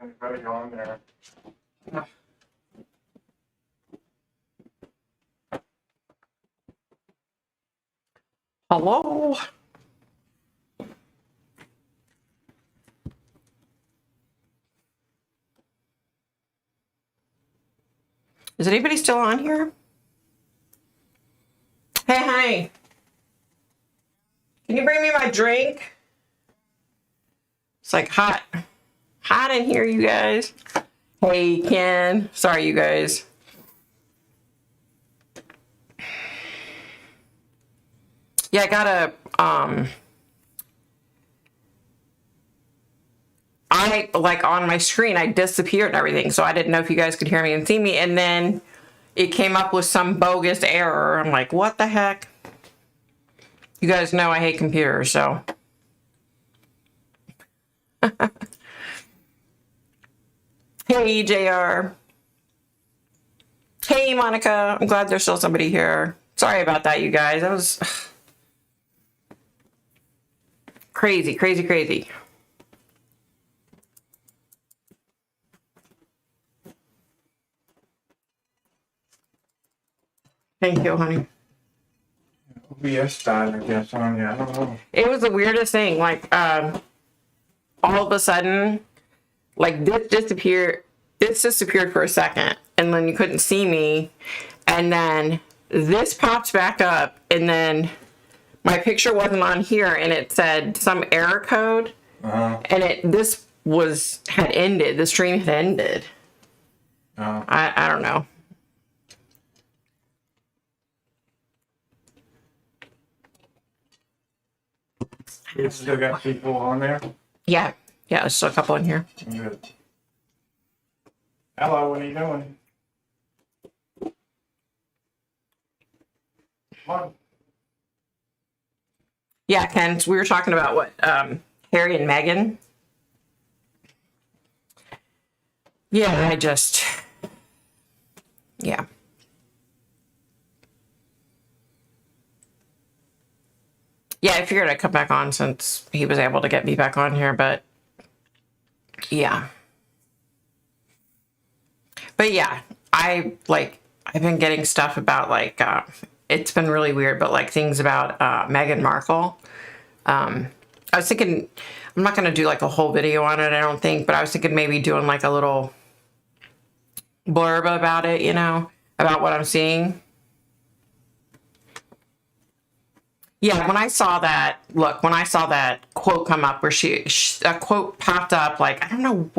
Everybody on there. Hello? Is anybody still on here? Hey, honey. Can you bring me my drink? It's like hot in here, you guys. Hey, Ken. Sorry, you guys. Yeah, I gotta, I, like, on my screen, I disappeared and everything, so I didn't know if you guys could hear me and see me, and then it came up with some bogus error. I'm like, what the heck? You guys know I hate computers, so. Hey, JR. Hey, Monica. I'm glad there's still somebody here. Sorry about that, you guys. That was crazy, crazy, crazy. Thank you, honey. OBS died, I guess, on you. I don't know. It was the weirdest thing. Like, all of a sudden, like, this disappeared for a second, and then you couldn't see me, and then this popped back up, and then my picture wasn't on here, and it said some error code, and this had ended. The stream had ended. I don't know. You still got people on there? Yeah, there's still a couple in here. Good. Hello, what are you doing? Come on. Yeah, Ken, we were talking about what, Harry and Meghan. Yeah, yeah. Yeah, I figured I'd come back on since he was able to get me back on here, but yeah. But yeah, I've been getting stuff about, like, it's been really weird, but, like, things about Meghan Markle. I was thinking, I'm not going to do, like, a whole video on it, I don't think, but I was thinking maybe doing, like, a little blurb about it, you know, about what I'm seeing. Yeah, when I saw that quote come up where a quote popped up, like, I don't know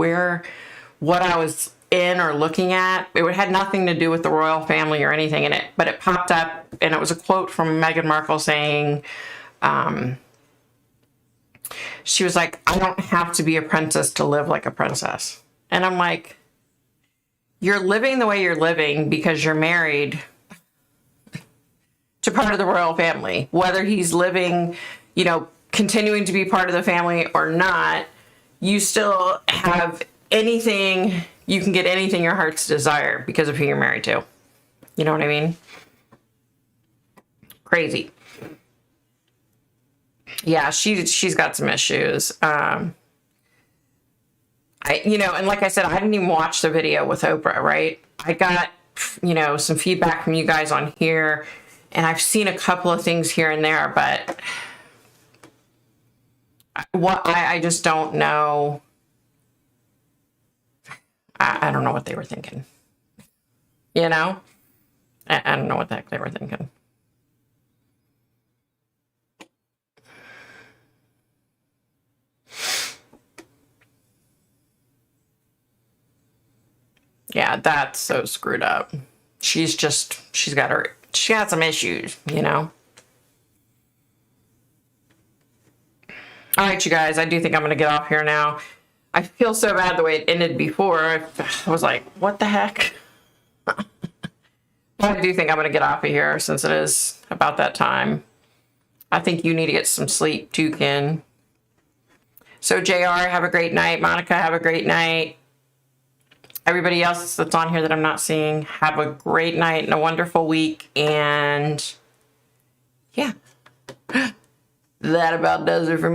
what I was in or looking at. It had nothing to do with the royal family or anything in it, but it popped up, and it was a quote from Meghan Markle saying, she was like, I don't have to be a princess to live like a princess. And I'm like, you're living the way you're living because you're married to part of the royal family. Whether he's living, you know, continuing to be part of the family or not, you still have anything, you can get anything your heart's desire because of who you're married to. You know what I mean? Crazy. Yeah, she's got some issues. And like I said, I didn't even watch the video with Oprah, right? I got, some feedback from you guys on here, and I've seen a couple of things here and there, but I just don't know. I don't know what they were thinking. You know? I don't know what the heck they were thinking. Yeah, that's so screwed up. She's got some issues, you know? All right, you guys, I do think I'm going to get off here now. I feel so bad the way it ended before. I was like, what the heck? I do think I'm going to get off of here since it is about that time. I think you need to get some sleep too, Ken. So, JR, have a great night. Monica, have a great night. Everybody else that's on here that I'm not seeing, have a great night and a wonderful week. And yeah, that about does it for me.